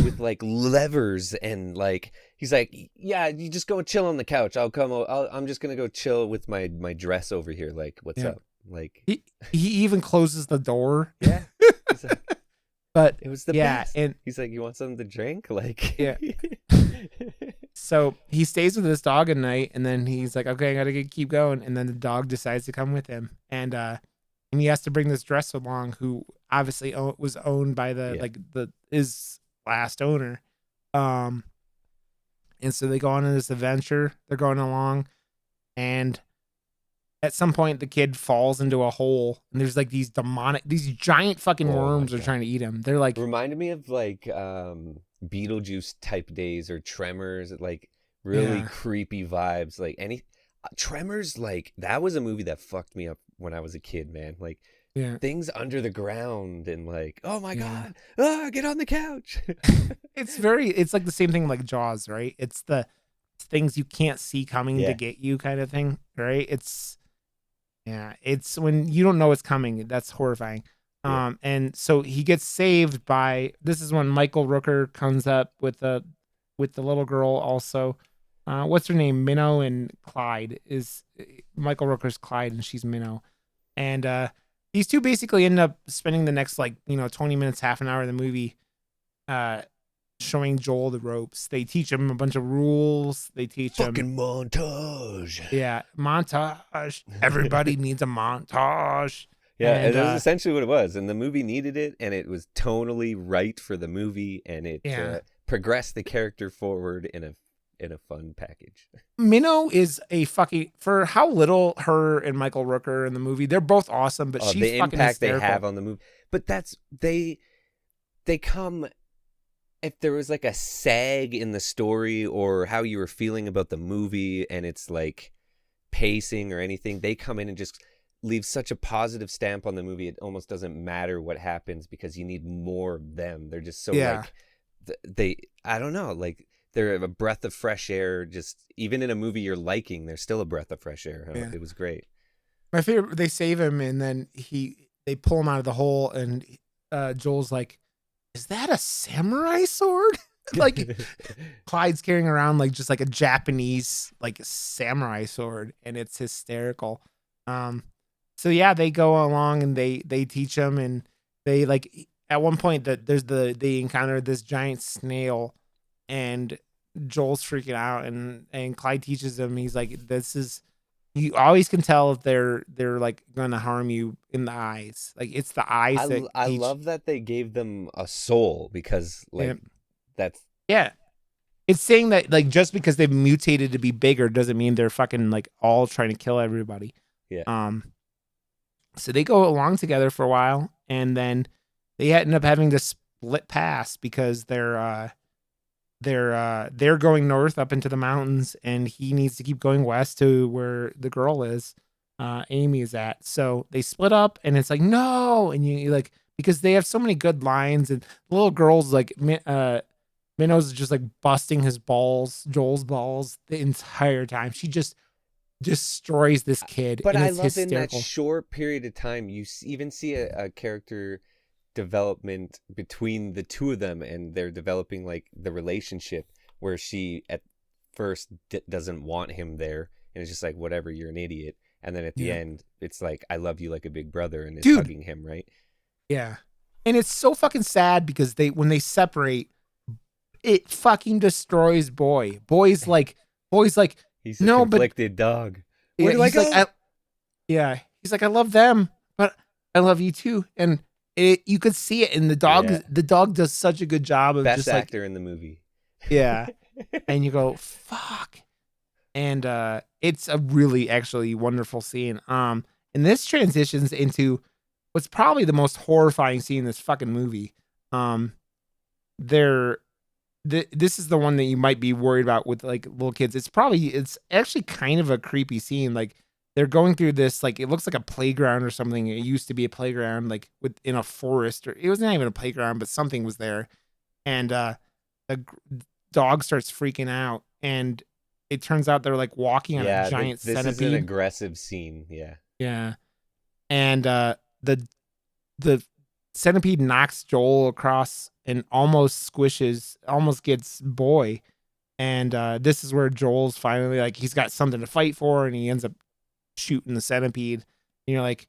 with like levers and like he's like, yeah, you just go chill on the couch. I'm just gonna go chill with my dress over here. Like, what's yeah. up? Like, He even closes the door. yeah. He's like, But it was the yeah, best. and He's like, you want something to drink? Like, yeah. So he stays with this dog at night, and then he's like, "Okay, I gotta keep going." And then the dog decides to come with him, and he has to bring this dress along, who obviously was owned by the yeah. like the his last owner. Um, and so they go on this adventure. They're going along, and at some point, the kid falls into a hole, and there's like these giant fucking Oh my worms are god. trying to eat him. They're like, Reminded me of like Beetlejuice type days or Tremors, like really yeah, creepy vibes. Like any Tremors, like that was a movie that fucked me up when I was a kid, man. Like yeah, things under the ground and like, oh my yeah. god, ah, get on the couch. It's like the same thing like Jaws, right? It's the things you can't see coming to Yeah, get you kind of thing, right? It's when you don't know it's coming. That's horrifying. yeah. And so he gets saved by this is when Michael Rooker comes up with the little girl also. What's her name? Minnow and Clyde is Michael Rooker's Clyde and she's Minnow. And these two basically end up spending the next 20 minutes, half an hour of the movie uh showing Joel the ropes. They teach him a bunch of rules. They teach him, Fucking montage. yeah, montage. Everybody needs a montage. Yeah, and And that's essentially what it was. And the movie needed it, and it was tonally right for the movie, and it yeah, progressed the character forward in a fun package. Minnow is a fucking for how little her and Michael Rooker in the movie. They're both awesome, but she's The fucking impact they have hysterical. on the movie, but that's they come if there was like a sag in the story or how you were feeling about the movie and it's like pacing or anything, they come in and just leave such a positive stamp on the movie. It almost doesn't matter what happens because you need more of them. They're just so Yeah, like they I don't know, like they're a breath of fresh air. Just even in a movie you're liking, they're still a breath of fresh air. yeah. It was great. My favorite. They save him, and then they pull him out of the hole, and Joel's like, "Is that a samurai sword?" Like Clyde's carrying around like just like a Japanese like samurai sword, and it's hysterical. Um, so yeah, they go along and they teach him, and they like at one point that they encounter this giant snail, and Joel's freaking out, and Clyde teaches him. He's like, "This is you always can tell if they're like going to harm you in the eyes. Like it's the eyes that I teach." love that they gave them a soul because Yeah, like that's yeah. It's saying that like just because they've mutated to be bigger doesn't mean they're fucking like all trying to kill everybody. yeah. Um, so they go along together for a while, and then they end up having to split paths because they're going north up into the mountains, and he needs to keep going west to where the girl is, Amy is at. So they split up, and it's like no, and you like because they have so many good lines, and the little girl's like Minnow's just like busting his balls, Joel's balls the entire time. She just destroys this kid, But and I it's love in that hysterical. short period of time, you even see a character development between the two of them, and they're developing like the relationship where she at first doesn't want him there, and it's just like, whatever, you're an idiot. And then at the Yeah, end, it's like, I love you like a big brother, and is dude. hugging him, right? Yeah, and it's so fucking sad because they when they separate, it fucking destroys boy's like He's a no, but conflicted dog. Where yeah, do I he's like go? yeah, he's like I love them, but I love you too, and you could see it in Yeah. the dog does such a good job of Best just like actor in the movie. yeah, and you go fuck, and it's a really actually wonderful scene. And this transitions into what's probably the most horrifying scene in this fucking movie. Um, they're this is the one that you might be worried about with like little kids. It's actually kind of a creepy scene. Like they're going through this like it looks like a playground or something. It used to be a playground like in a forest, or it was not even a playground, but something was there. And the dog starts freaking out, and it turns out they're like walking on a Yeah, giant this is an centipede. aggressive scene. Yeah. Yeah, and the the centipede knocks Joel across and almost gets Boy. And this is where Joel's finally like he's got something to fight for, and he ends up shooting the centipede. And you're like,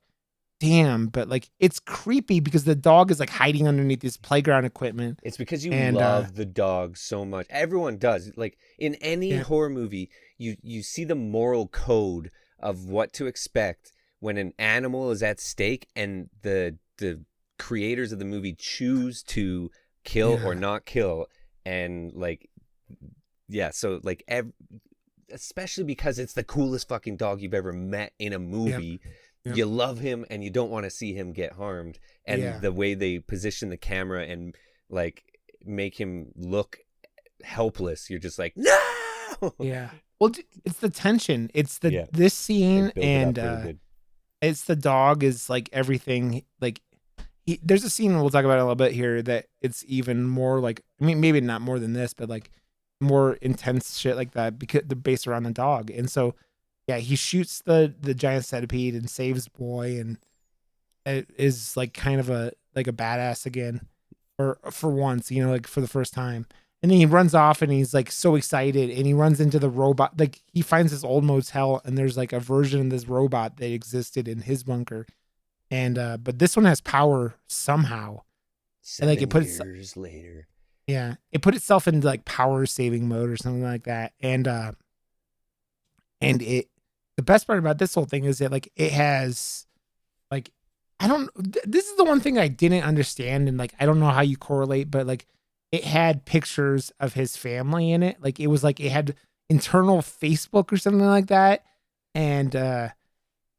damn, but like it's creepy because the dog is like hiding underneath this playground equipment. It's because you And love the dog so much. Everyone does. Like in any yeah, horror movie, you see the moral code of what to expect when an animal is at stake, and the creators of the movie choose to kill or yeah, not kill. And like, yeah, so like especially because it's the coolest fucking dog you've ever met in a yep, movie. yep, You love him and you don't want to see him get harmed. And yeah, the way they position the camera and like make him look helpless, you're just like, no. yeah. Well, it's the tension. It's the Yeah, this they scene, build it and up really good. it's the dog is like everything. Like there's a scene we'll talk about in a little bit here that it's even more like I mean maybe not more than this, but like more intense shit like that because the based around the dog. And so yeah, he shoots the giant centipede and saves Boy, and it is like kind of a like a badass again, or for once, like for the first time. And then he runs off, and he's like so excited, and he runs into the robot. Like he finds this old motel, and there's like a version of this robot that existed in his bunker. And but this one has power somehow. And like 7 years later. it put itself into like power saving mode or something like that. And it the best part about this whole thing is that like it has like I don't this is the one thing I didn't understand, and like I don't know how you correlate, but like it had pictures of his family in it. Like it was like it had internal Facebook or something like that. And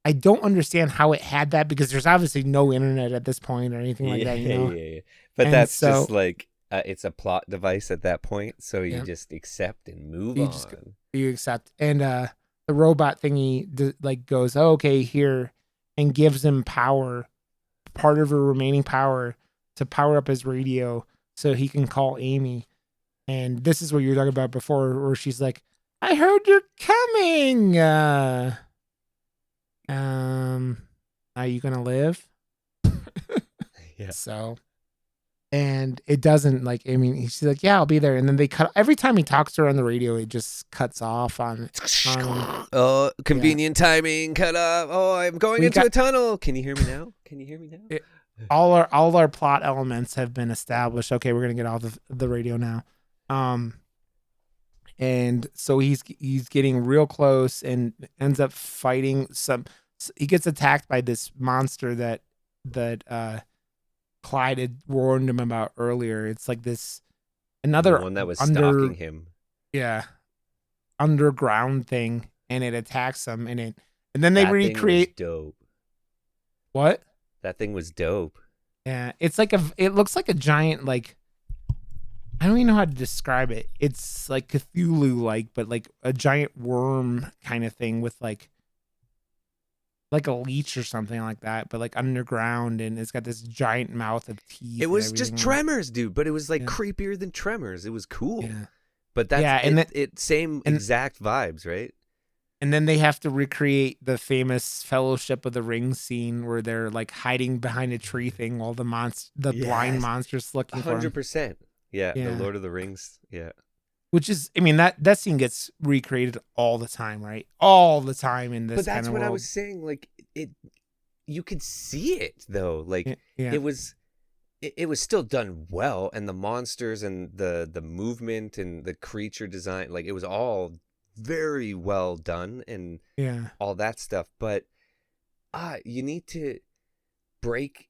I don't understand how it had that because there's obviously no internet at this point or anything like Yeah, that, yeah. But And that's so just like it's a plot device at that point, so you yeah, just accept and move you just on. you accept. And the robot thingy like goes, oh, okay, here, and gives him power, part of her remaining power to power up his radio so he can call Amy. And this is what you were talking about before, where she's like, I heard you're coming. Um, are you gonna live? Yeah. So and it doesn't like. I mean, he's like, "Yeah, I'll be there," and then they cut every time he talks to her on the radio. It just cuts off on him. Oh, Yeah, convenient timing. Cut off. Oh, I'm going we into got a tunnel. Can you hear me now? Can you hear me now? it, all our plot elements have been established. Okay, we're gonna get off the radio now. Um, and so he's getting real close and ends up fighting some. He gets attacked by this monster that Clyde had warned him about earlier. It's like this The another one that was under stalking him. yeah underground thing, and it attacks him, and then they That thing was recreate dope. what? That thing was dope. Yeah, it looks like a giant like I don't even know how to describe it. It's like Cthulhu like, but like a giant worm kind of thing with like a leech or something like that, but like underground, and it's got this giant mouth of teeth. It And was just everything. Tremors, dude, but it was like Yeah. creepier than Tremors. It was cool. Yeah, But that's yeah, and it same and exact vibes, right? then they have to recreate the famous Fellowship of the Ring scene where they're like hiding behind a tree thing while the blind Yes. monster's looking for them. 100%. Yeah, the Yeah, Lord of the Rings. Yeah. which is, I mean, that scene gets recreated all the time, right? All the time in But this that's kind of what I world. was saying, like it you could see it though. Like Yeah, it was it was still done well, and the monsters and the movement and the creature design, like it was all very well done and yeah, all that stuff. But you need to break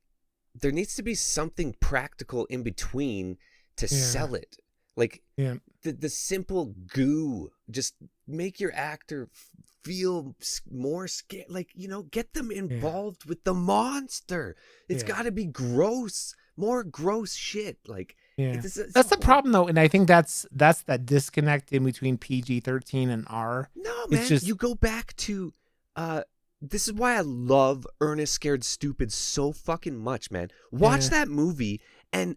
there needs to be something practical in between to yeah, sell it. Like yeah, the simple goo, just make your actor feel more scared, like, get them yeah, involved with the monster. It's yeah. got to be gross, more gross shit, like Yeah. it's a That's the whole. problem though, and I think that's that disconnect in between PG-13 and R. No, It's man, just you go back to this is why I love Ernest Scared Stupid so fucking much, man. Watch yeah, that movie, and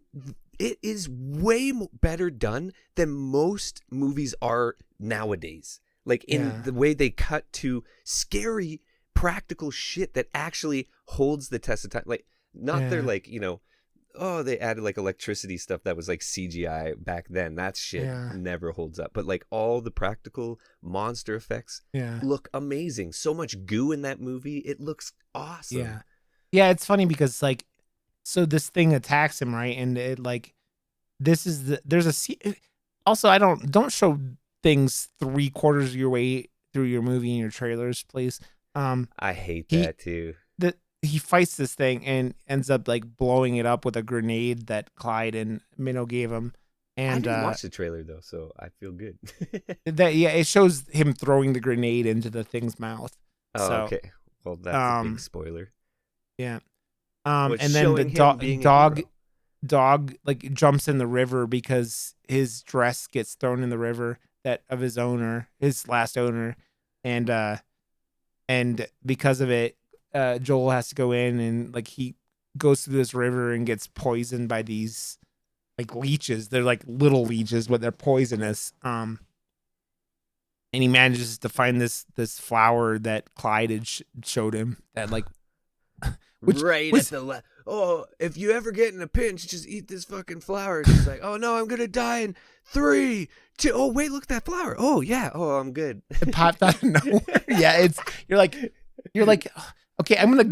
it is way better done than most movies are nowadays. Like in yeah, the way they cut to scary practical shit that actually holds the test of time. Like not their yeah, like, oh, they added like electricity stuff that was like CGI back then. That shit yeah, never holds up. But like all the practical monster effects yeah, look amazing. So much goo in that movie. It looks yeah. awesome. Yeah, it's funny because like so this thing attacks him, right? And it like this is there's a also I don't show things 3/4 of your way through your movie and your trailers, please. Um I hate he that too. he fights this thing and ends up like blowing it up with a grenade that Clyde and Minnow gave him. I And didn't watch the trailer though, so I feel good. that yeah, it shows him throwing the grenade into the thing's mouth. Oh, So okay. Well, that's a big um spoiler. yeah. What's And then the showing him being a dog hero? like jumps in the river because his dress gets thrown in the river that of his owner, his last owner, and because of it, Joel has to go in and like he goes through this river and gets poisoned by these like leeches. They're like little leeches, but they're poisonous. And he manages to find this flower that Clyde had showed him that like which Right at was the oh, if you ever get in a pinch, just eat this fucking flower. She's like, oh no, I'm gonna die in 3, 2. Oh wait, look at that flower. Oh yeah. Oh, I'm good. it popped out of nowhere. Yeah, it's you're like okay, I'm gonna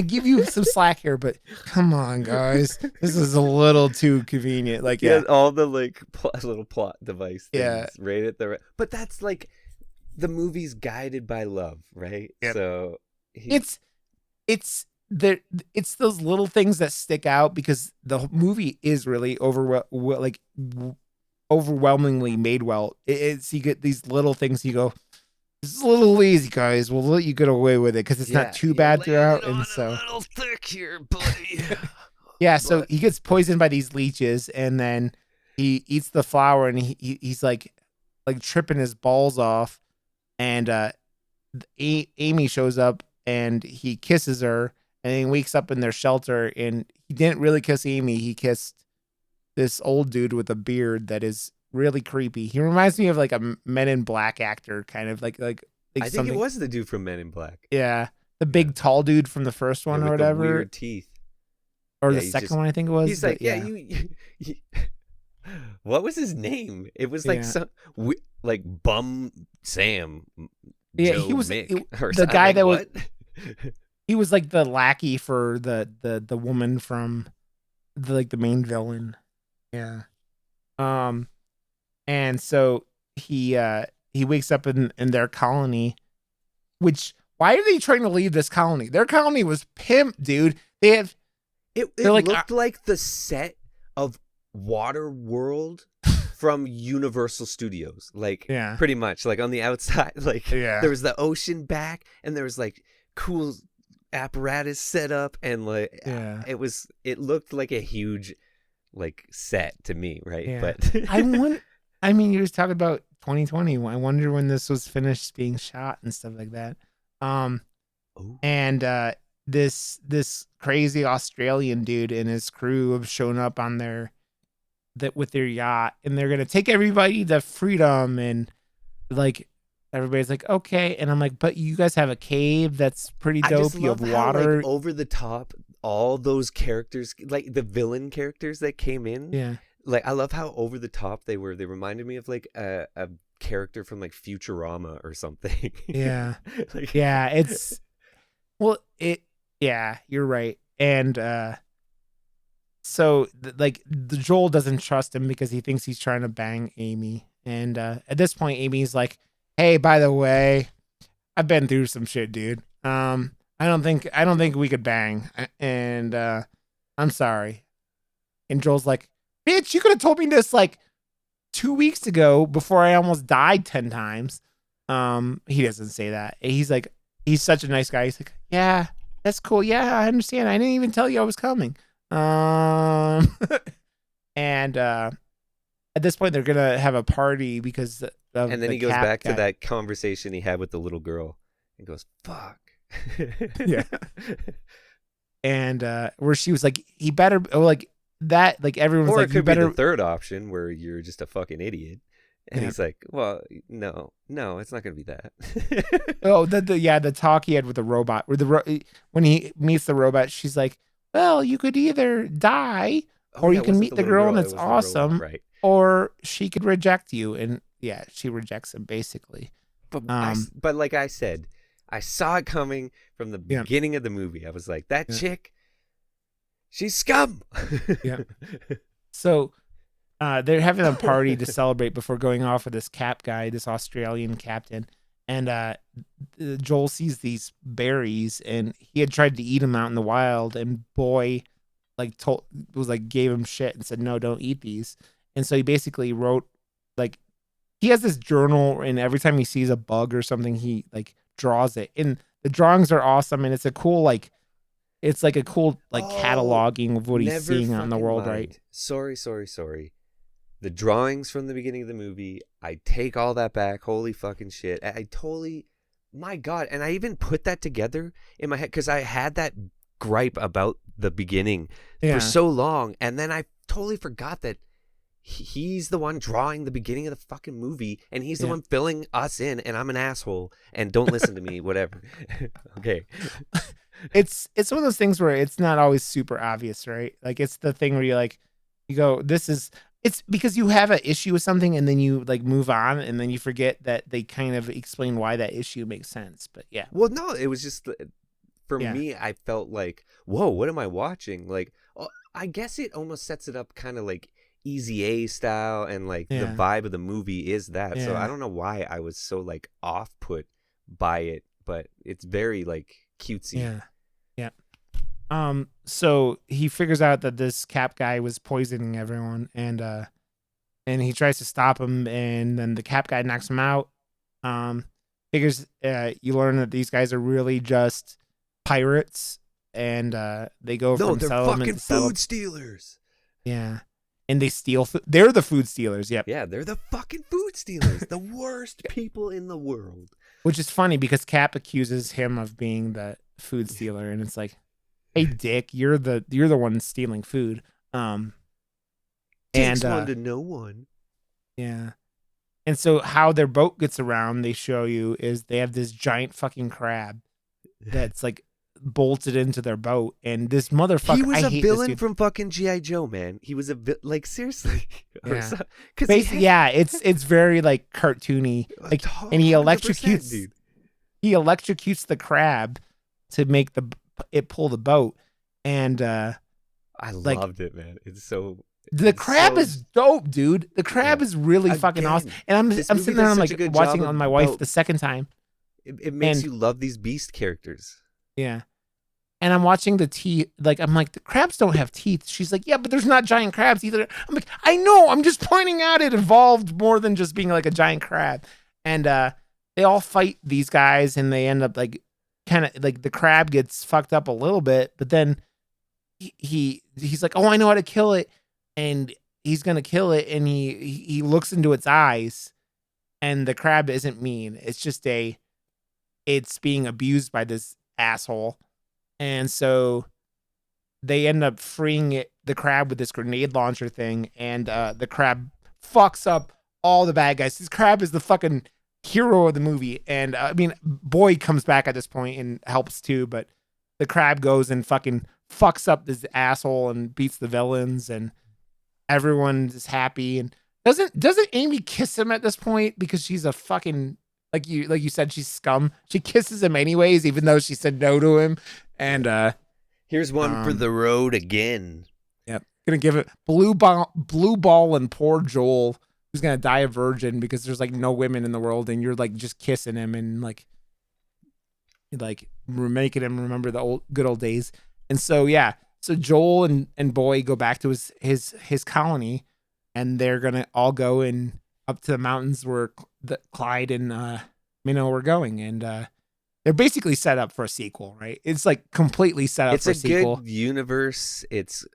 give you some slack here, but come on, guys, this is a little too convenient. Like, Yeah, yeah, all the like little plot device yeah, things right at the. But that's like the movie's guided by love, right? yeah. So It's it's there. It's those little things that stick out because the movie is really overwhelmingly made well. It's you get these little things you go. This is a little lazy, guys. We'll let you get away with it because it's not yeah, too you're bad laying throughout. it And on a so little thick here, buddy. yeah, so But he gets poisoned by these leeches, and then he eats the flower, and he's like tripping his balls off, and Amy shows up, and he kisses her, and he wakes up in their shelter, and he didn't really kiss Amy. He kissed this old dude with a beard that is really creepy. He reminds me of like a Men in Black actor, kind of like I think it something. was the dude from Men in Black. Yeah, the Yeah, big tall dude from the first yeah, one or with the whatever. weird teeth. or Yeah, the he's second just one I think it was. he's like, But yeah, yeah, you what was his name? It was like yeah, some like Bum Sam yeah. He Joe was Mick or the something. guy Like that was what? he was like the lackey for the woman from the main villain. Yeah. Um, and so he wakes up in their colony, which why are they trying to leave this colony? Their colony was pimp, dude. They're It like looked like the set of Water World from Universal Studios, like yeah, pretty much like on the outside. Like yeah, there was the ocean back, and there was like cool apparatus set up, and like yeah, it looked like a huge like set to me, right? yeah. But I want. I mean, you was talking about 2020. I wonder when this was finished being shot and stuff like that. Um, oh, and this crazy Australian dude and his crew have shown up on that with their yacht, and they're gonna take everybody to freedom, and like everybody's like okay, and I'm like, but you guys have a cave that's pretty I just dope. You love have how like water. over the top all those characters, like the villain characters that came in, Yeah, like I love how over the top they were. They reminded me of like a character from like Futurama or something. yeah, Like yeah. It's well, it. Yeah, you're right, and so like the Joel doesn't trust him because he thinks he's trying to bang Amy, and at this point, Amy's like, "Hey, by the way, I've been through some shit, dude. I don't think we could bang, and I'm sorry." And Joel's like, "Bitch, you could have told me this like 2 weeks ago before I almost died 10 times." He doesn't say that. He's like, he's such a nice guy. He's like, "Yeah, that's cool. Yeah, I understand. I didn't even tell you I was coming." Um, and at this point, they're gonna have a party because of and then the he goes cap back to guy. that conversation he had with the little girl and goes, "Fuck." Yeah. And where she was like, he better, or like that, like everyone's Or it like, you could be the better. third option where you're just a fucking idiot. And Yeah. he's like, "Well, no, it's not gonna be that." Oh, the talk he had with the robot, where when he meets the robot, she's like, well, you could either die, Oh or yeah, you it can wasn't meet the the little girl and girl; it it's was the robot, awesome, right? or she could reject you. And yeah, she rejects him basically. But Um, but like I said, I saw it coming from the yeah, beginning of the movie. I was like, that yeah, chick, she's scum. yeah. So they're having a party to celebrate before going off with this cap guy, this Australian captain. And Joel sees these berries, and he had tried to eat them out in the wild. And boy, like gave him shit and said, "No, don't eat these." And so he basically wrote, like, he has this journal, and every time he sees a bug or something, he like draws it. And the drawings are awesome, and it's a cool it's like a cool like Oh, cataloging of what he's never seeing out in the fucking world, right? mind. Sorry. The drawings from the beginning of the movie, I take all that back. Holy fucking shit. I totally, my God. And I even put that together in my head because I had that gripe about the beginning for Yeah, so long. And then I totally forgot that he's the one drawing the beginning of the fucking movie and he's the yeah. one filling us in. And I'm an asshole and don't listen to me, whatever. Okay. It's one of those things where it's not always super obvious, right? Like it's the thing where you go, this is it's because you have an issue with something and then you like move on and then you forget that they kind of explain why that issue makes sense. But yeah, Well, no, it was just for yeah, me. I felt like, whoa, what am I watching? Like, I guess it almost sets it up kind of like Easy A style, and like the yeah, vibe of the movie is that. So I yeah, don't know why I was so like off put by it, but it's very like cutesy. yeah, yeah. So he figures out that this cap guy was poisoning everyone, and he tries to stop him, and then the cap guy knocks him out. Um, figures you learn that these guys are really just pirates, and they go No, from they're settlement fucking to settlement. food stealers. Yeah, and they steal food. They're the food stealers. Yep. Yeah, they're the fucking food stealers. The worst people in the world. Which is funny because Cap accuses him of being the food stealer, and it's like, hey, Dick, you're the one stealing food. Um, Takes and one to know one. yeah. And so how their boat gets around, they show you, is they have this giant fucking crab that's like bolted into their boat, and this He motherfucker, was I a hate this villain dude. from fucking GI Joe, man. He was like seriously, Yeah, because basically, yeah, it's very like cartoony, like, and 100%, dude. he electrocutes the crab to make it pull the boat, and I like loved it, man. the It's crab so is dope, dude. The crab yeah. is really fucking awesome, Again, and this I'm movie sitting there, does and I'm such a like good job watching on my wife about the second time, it makes and you love these beast characters. yeah. And I'm watching the teeth. Like, I'm like, the crabs don't have teeth. She's like, yeah, but there's not giant crabs either. I'm like, I know. I'm just pointing out it evolved more than just being like a giant crab. And they all fight these guys, and they end up like kind of like the crab gets fucked up a little bit, but then he's like, oh, I know how to kill it, and he's gonna kill it, and he looks into its eyes, and the crab isn't mean. It's just it's being abused by this asshole. And so they end up freeing the crab with this grenade launcher thing, and the crab fucks up all the bad guys. This crab is the fucking hero of the movie, and I mean, Boy comes back at this point and helps too, but the crab goes and fucking fucks up this asshole and beats the villains, and everyone is happy. And doesn't Amy kiss him at this point because she's a fucking like you said, she's scum. She kisses him anyways, even though she said no to him. And Here's one for the road again. Yep, gonna give it blue ball, and poor Joel, who's gonna die a virgin because there's like no women in the world, and you're like just kissing him and like we're making him remember the good old days. And so yeah, so Joel and Boy go back to his colony, and they're gonna all go and up to the mountains where Clyde and Minnow were going, and they're basically set up for a sequel, right? It's like completely set up for a sequel. It's a good universe. It's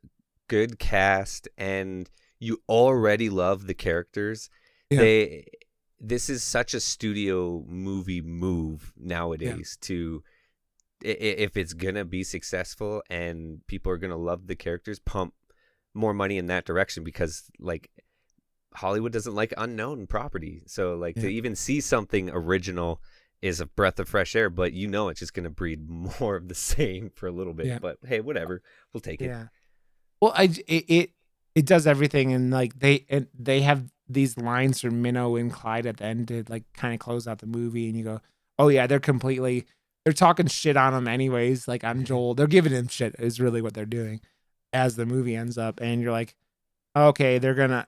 good cast, and you already love the characters. Yeah. This is such a studio movie move nowadays to, if it's gonna be successful and people are gonna love the characters, pump more money in that direction, because like Hollywood doesn't like unknown property. So like to even see something original is a breath of fresh air, but it's just going to breed more of the same for a little bit. Yeah. But hey, whatever, we'll take it. Yeah. Well, it does everything, and like they have these lines from Minnow and Clyde at the end to like kind of close out the movie, and you go, oh yeah, they're talking shit on him anyways, like on Joel. They're giving him shit is really what they're doing as the movie ends up, and you're like, okay, they're gonna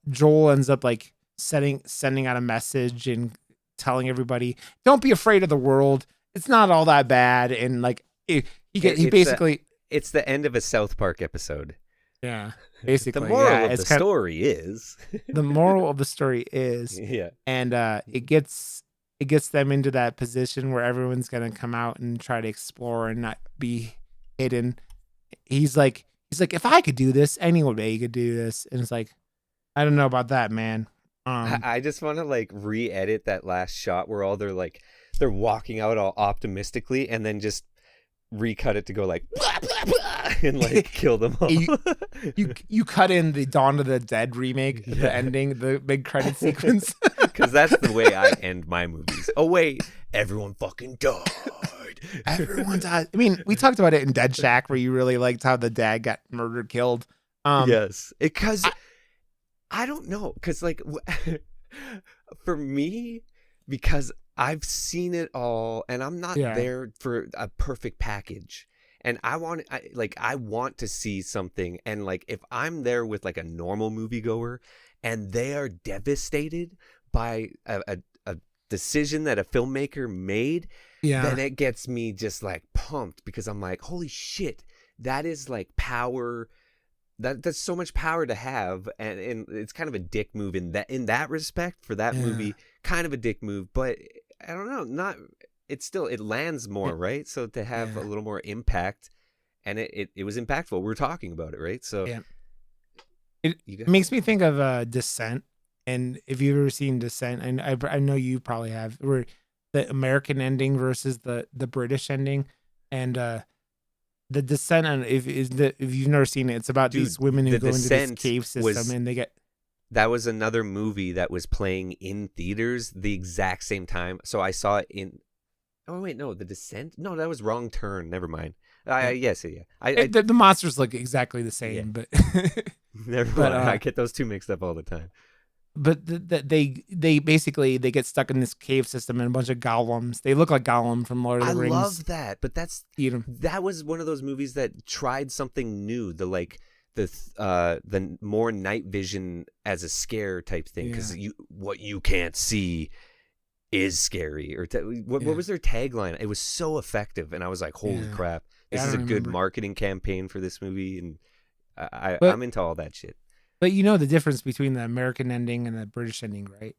Joel ends up like sending out a message and telling everybody, don't be afraid of the world, it's not all that bad. And like he basically it's the end of a South Park episode. Yeah, basically. The moral of the story is the moral of the story is yeah. And it gets them into that position where everyone's gonna come out and try to explore and not be hidden. He's like, if I could do this, anybody could do this. And it's like, I don't know about that, man. I just want to like re-edit that last shot where they're walking out all optimistically, and then just recut it to go like blah, blah, blah, and like kill them all. you cut in the Dawn of the Dead remake, the ending, the big credit sequence, because that's the way I end my movies. Oh wait, everyone fucking died. Everyone died. I mean, we talked about it in Dead Shack, where you really liked how the dad got murdered, killed. Yes, because I don't know, because like for me, because I've seen it all, and I'm not there for a perfect package, and I want to see something, and like if I'm there with like a normal moviegoer, and they are devastated by a decision that a filmmaker made, then it gets me just like pumped, because I'm like, holy shit, that is like power. That's so much power to have, and it's kind of a dick move in that respect for that movie, kind of a dick move, but I don't know, it lands more, right? So to have a little more impact, and it was impactful. We were talking about it, right? So it makes me think of Descent, and if you've ever seen Descent, and I know you probably have, where the American ending versus the British ending, and the Descent, and if you've never seen it, it's about these women who go into this cave system, and they get. That was another movie that was playing in theaters the exact same time. So I saw it Oh wait, no, The Descent. No, that was Wrong Turn. Never mind. Yeah. Yes, yeah. The monsters look exactly the Yeah. same, but Never but mind. I get those two mixed up all the time. they basically they get stuck in this cave system and a bunch of golems. They look like Gollum from Lord of I the Rings. love that, but Eat them. that was one of those movies that tried something new. The more night vision as a scare type thing, Yeah, because what you can't see is scary. Or what yeah, was their tagline? It was so effective, and I was like, holy yeah. crap, Yeah, this I is don't a good remember. marketing campaign for this movie, and But I'm into all that shit. you know the difference between the American ending and the British ending, right?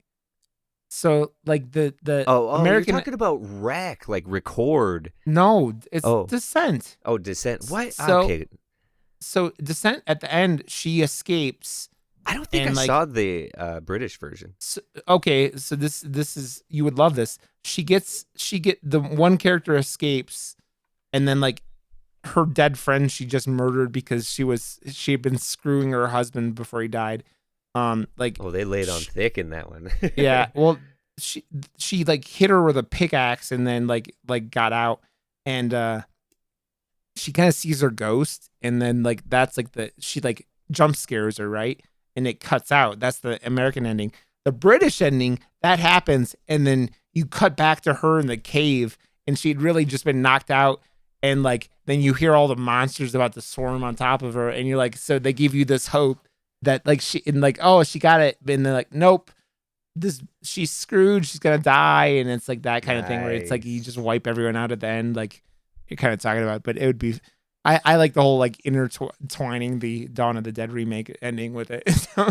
So like the Oh, you're American talking about Wreck, like record. no, it's Oh, Descent. oh, Descent. What? So Okay, Descent at the end she escapes I don't think I and like saw the British version. so, okay, so this is you would love this. She get the one character escapes and then like her dead friend she just murdered because she had been screwing her husband before he died. Like Oh, they laid on sh thick in that one. yeah, well she she like hit her with a pickaxe and then like got out and she kind of sees her ghost and then like that's like the she like jump scares her, right? And it cuts out. That's the American ending. The British ending, that happens and then you cut back to her in the cave and she'd really just been knocked out and like then you hear all the monsters about to swarm on top of her and you're like so they give you this hope that like she and like oh she got it and they're like nope this she's screwed she's gonna die and it's like that kind of thing where it's like you Nice. just wipe everyone out at the end like you're kind of talking about but it would be I like the whole like intertwining the Dawn of the Dead remake ending with it. So,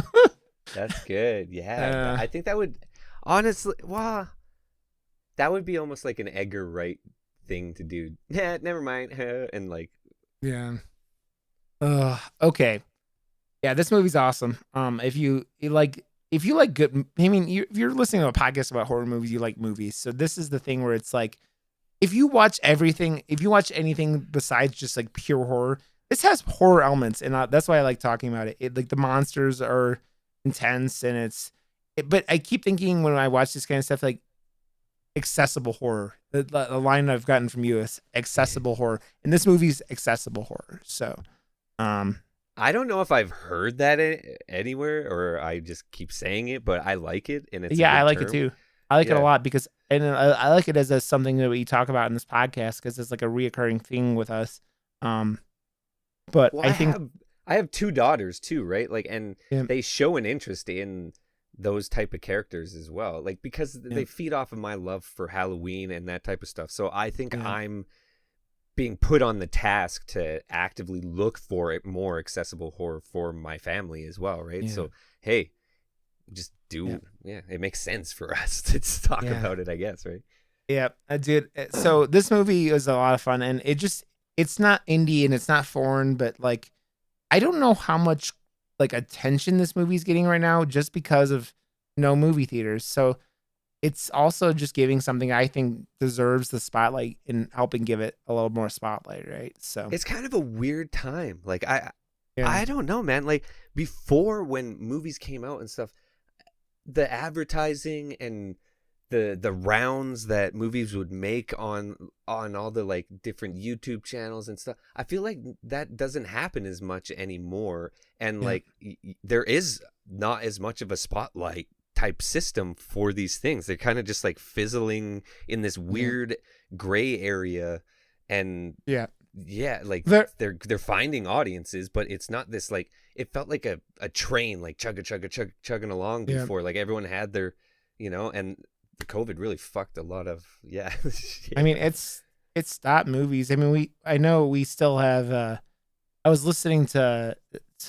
That's good. Yeah, uh, I think that would honestly, well, that would be almost like an Edgar Wright thing to do. Yeah, never mind. And like, yeah. Okay. Yeah, this movie's awesome. If you like good, I mean, if you're listening to a podcast about horror movies, you like movies. So this is the thing where it's like, if you watch everything, if you watch anything besides just like pure horror, this has horror elements, and that's why I like talking about it. Like the monsters are intense, and but I keep thinking when I watch this kind of stuff, like accessible horror. The line I've gotten from you is accessible horror, and this movie's accessible horror. So, um, I don't know if I've heard that anywhere or I just keep saying it, but I like it and it's a yeah, I good like it term. too. I like it a Yeah. lot because, and I like it as something that we talk about in this podcast because it's like a reoccurring thing with us. Um, but Well, I think, I have two daughters too, right? Like, and yeah, they show an interest in those type of characters as well, like because yeah, they feed off of my love for Halloween and that type of stuff. So I think yeah, I'm being put on the task to actively look for it more accessible horror for my family as well, right? yeah, So hey, just yeah, yeah, it makes sense for us to talk yeah. about it, I guess, right? Yeah, I did. So this movie was a lot of fun, and it's not indie and it's not foreign, but like I don't know how much like attention this movie's getting right now just because of no movie theaters. So it's also just giving something I think deserves the spotlight and helping give it a little more spotlight, right? So It's kind of a weird time. Like yeah, I don't know, man. Like before when movies came out and stuff, the advertising and the rounds that movies would make on all the like different YouTube channels and stuff. I feel like that doesn't happen as much anymore, and yeah, like there is not as much of a spotlight type system for these things. They're kind of just like fizzling in this yeah, weird gray area, and yeah. yeah, like There, they're finding audiences, but it's not this like it felt like a train like chugging along yeah. before, like everyone had their, and COVID really fucked a lot of yeah I shit mean, up. it's stopped movies. I mean, I know we still have. I was listening to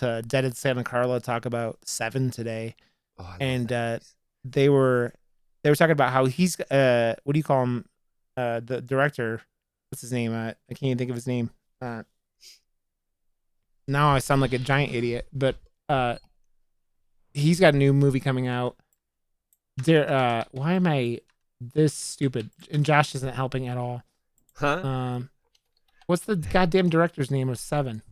Dead at Santa Carla talk about Seven today, Oh, I love and that movies. they were talking about how he's what do you call him the director, what's his name, I can't even think of his name. uh Now I sound like a giant idiot, but uh he's got a new movie coming out there. Why am I this stupid and Josh isn't helping at all. Huh? um what's the goddamn director's name of Seven?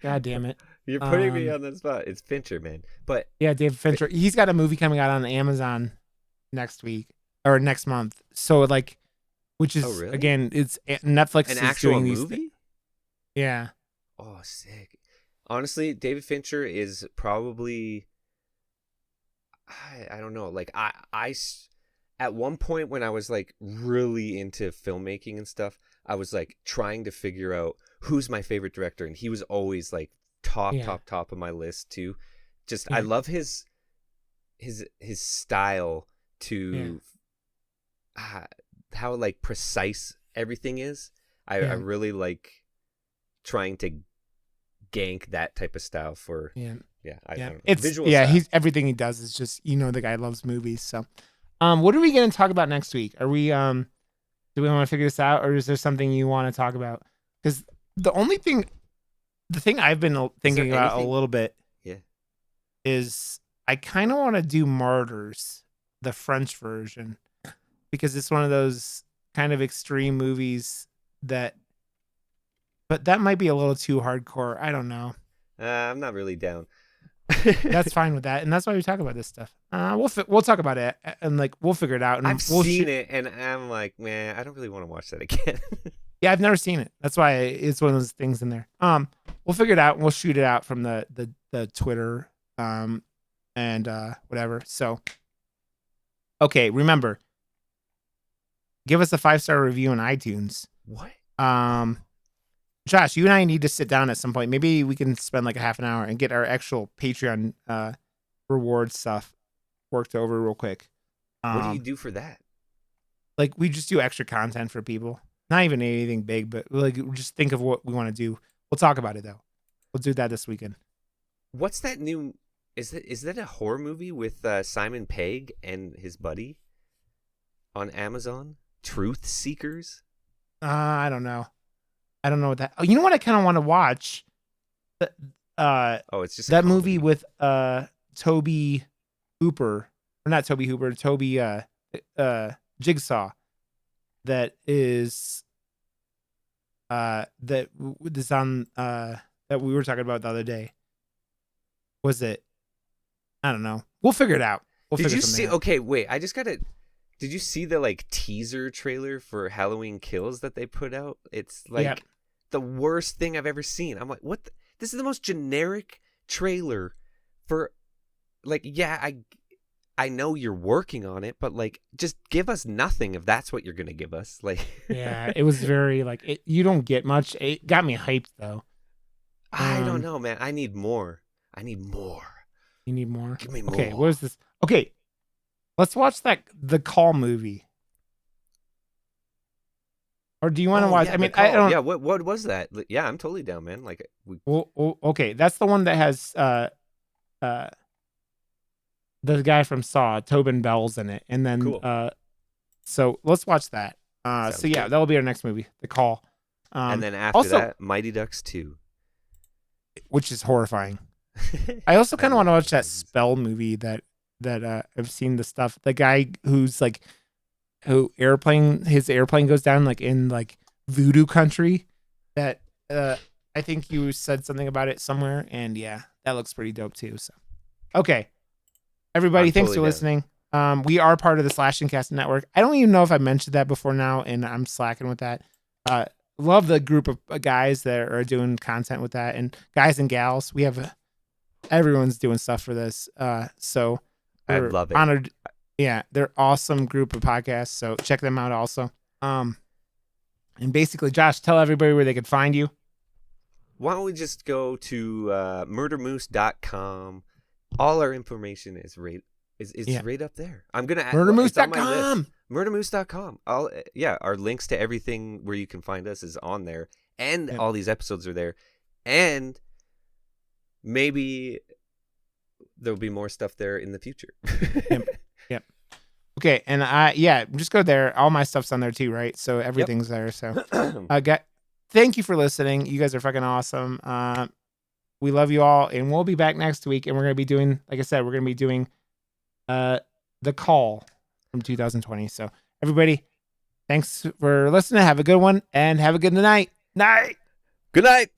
God damn it. You're putting me um on the spot. It's Fincher, man. But yeah, David Fi- Fincher, he's got a movie coming out on Amazon next week. or next month. So like, which Oh, is really? again, it's An Netflix is actual doing these. movie? Yeah, Oh, sick. Honestly, David Fincher is probably I don't know. Like at one point when I was like really into filmmaking and stuff, I was like trying to figure out who's my favorite director, and he was always like top, yeah, top, top of my list too. Just I yeah, love his style yeah, to uh, how like precise everything is. I yeah, really like trying to gank that type of style for yeah, yeah, I yeah. don't know. It's Visual yeah. style. He's everything he does is just the guy loves movies. So, what are we going to talk about next week? Are we Do we want to figure this out, or is there something you want to talk about? Because the only thing, the thing I've been Is there thinking about a anything little bit yeah. is I kind of want to do Martyrs, the French version, because it's one of those kind of extreme movies that, but that might be a little too hardcore. I don't know. I'm not really down. That's fine with that, and that's why we talk about this stuff. We'll talk about it, and like we'll figure it out, and I've we'll seen it and I'm like, man, I don't really want to watch that again. Yeah, I've never seen it. That's why it's one of those things in there. We'll figure it out and we'll shoot it out from the Twitter, and whatever. So, okay, remember, give us a 5-star review on iTunes. What? Um, Josh, you and I need to sit down at some point. Maybe we can spend like a half an hour and get our actual Patreon reward stuff worked over real quick. What do you Um, do for that? like we just do extra content for people. Not even anything big, but like just think of what we want to do. We'll talk about it though. We'll do that this weekend. What's that new? Is that a horror movie with Simon Pegg and his buddy on Amazon? Truth Seekers. I don't know. I don't know what that. Oh, you know what? I kind of want to watch that. Oh, it's just a That movie comedy. with Toby Hooper, or not Toby Hooper, Toby Jigsaw. That is that is on that we were talking about the other day. Was it? I don't know. We'll figure it out. We'll Did figure you something see? out. Okay, wait. I just gotta. Did you see the like teaser trailer for Halloween Kills that they put out? It's Yeah. like the worst thing I've ever seen. I'm like, what? This is the most generic trailer for like. Yeah, I know you're working on it, but like, just give us nothing if that's what you're gonna give us. Like, Yeah, it was very like you don't get much. It got me hyped though. I don't Um, know, man. I need more. I need more. you need more. Give me Okay, more. what is this? Okay, let's watch that the Call movie. Or do you want to Oh watch? yeah, I the mean, I call. don't. Yeah, what was that? Yeah, I'm totally down, man. Like we. Well, okay, that's the one that has uh the guy from Saw, Tobin Bell's in it, and then Cool. so let's watch that. So Sounds yeah, good. that'll be our next movie, The Call. And then after Also, that, Mighty Ducks 2. which is horrifying. I also I kind of want to love watch those that movies. Spell movie that I've seen the stuff. The guy who's like who his airplane goes down like in like voodoo country. That I think you said something about it somewhere, and yeah, that looks pretty dope too. So okay, everybody, I'm thanks totally for down. listening. We are part of the Slashing Cast Network. I don't even know if I mentioned that before now, and I'm slacking with that. Love the group of guys that are doing content with that, and guys and gals. We have everyone's doing stuff for this. So I we're love it. honored. Yeah, they're awesome group of podcasts. So check them out also. And basically, Josh, tell everybody where they could find you. Why don't we just go to murdermoose.com? All our information is Yeah, right up there. I'm gonna it's on my list. murdermoose.com. Murdermoose.com. All yeah, our links to everything where you can find us is on there, and Yep. all these episodes are there, and maybe there'll be more stuff there in the future. Yep. Yep. Okay, and just go there. All my stuff's on there too, right? So Yep. everything's there. So thank you for listening. You guys are fucking awesome. We love you all, and we'll be back next week, and we're gonna be doing, like I said, we're gonna be doing The Call from 2020. So everybody, thanks for listening. Have a good one, and have a good night. Night. Good night.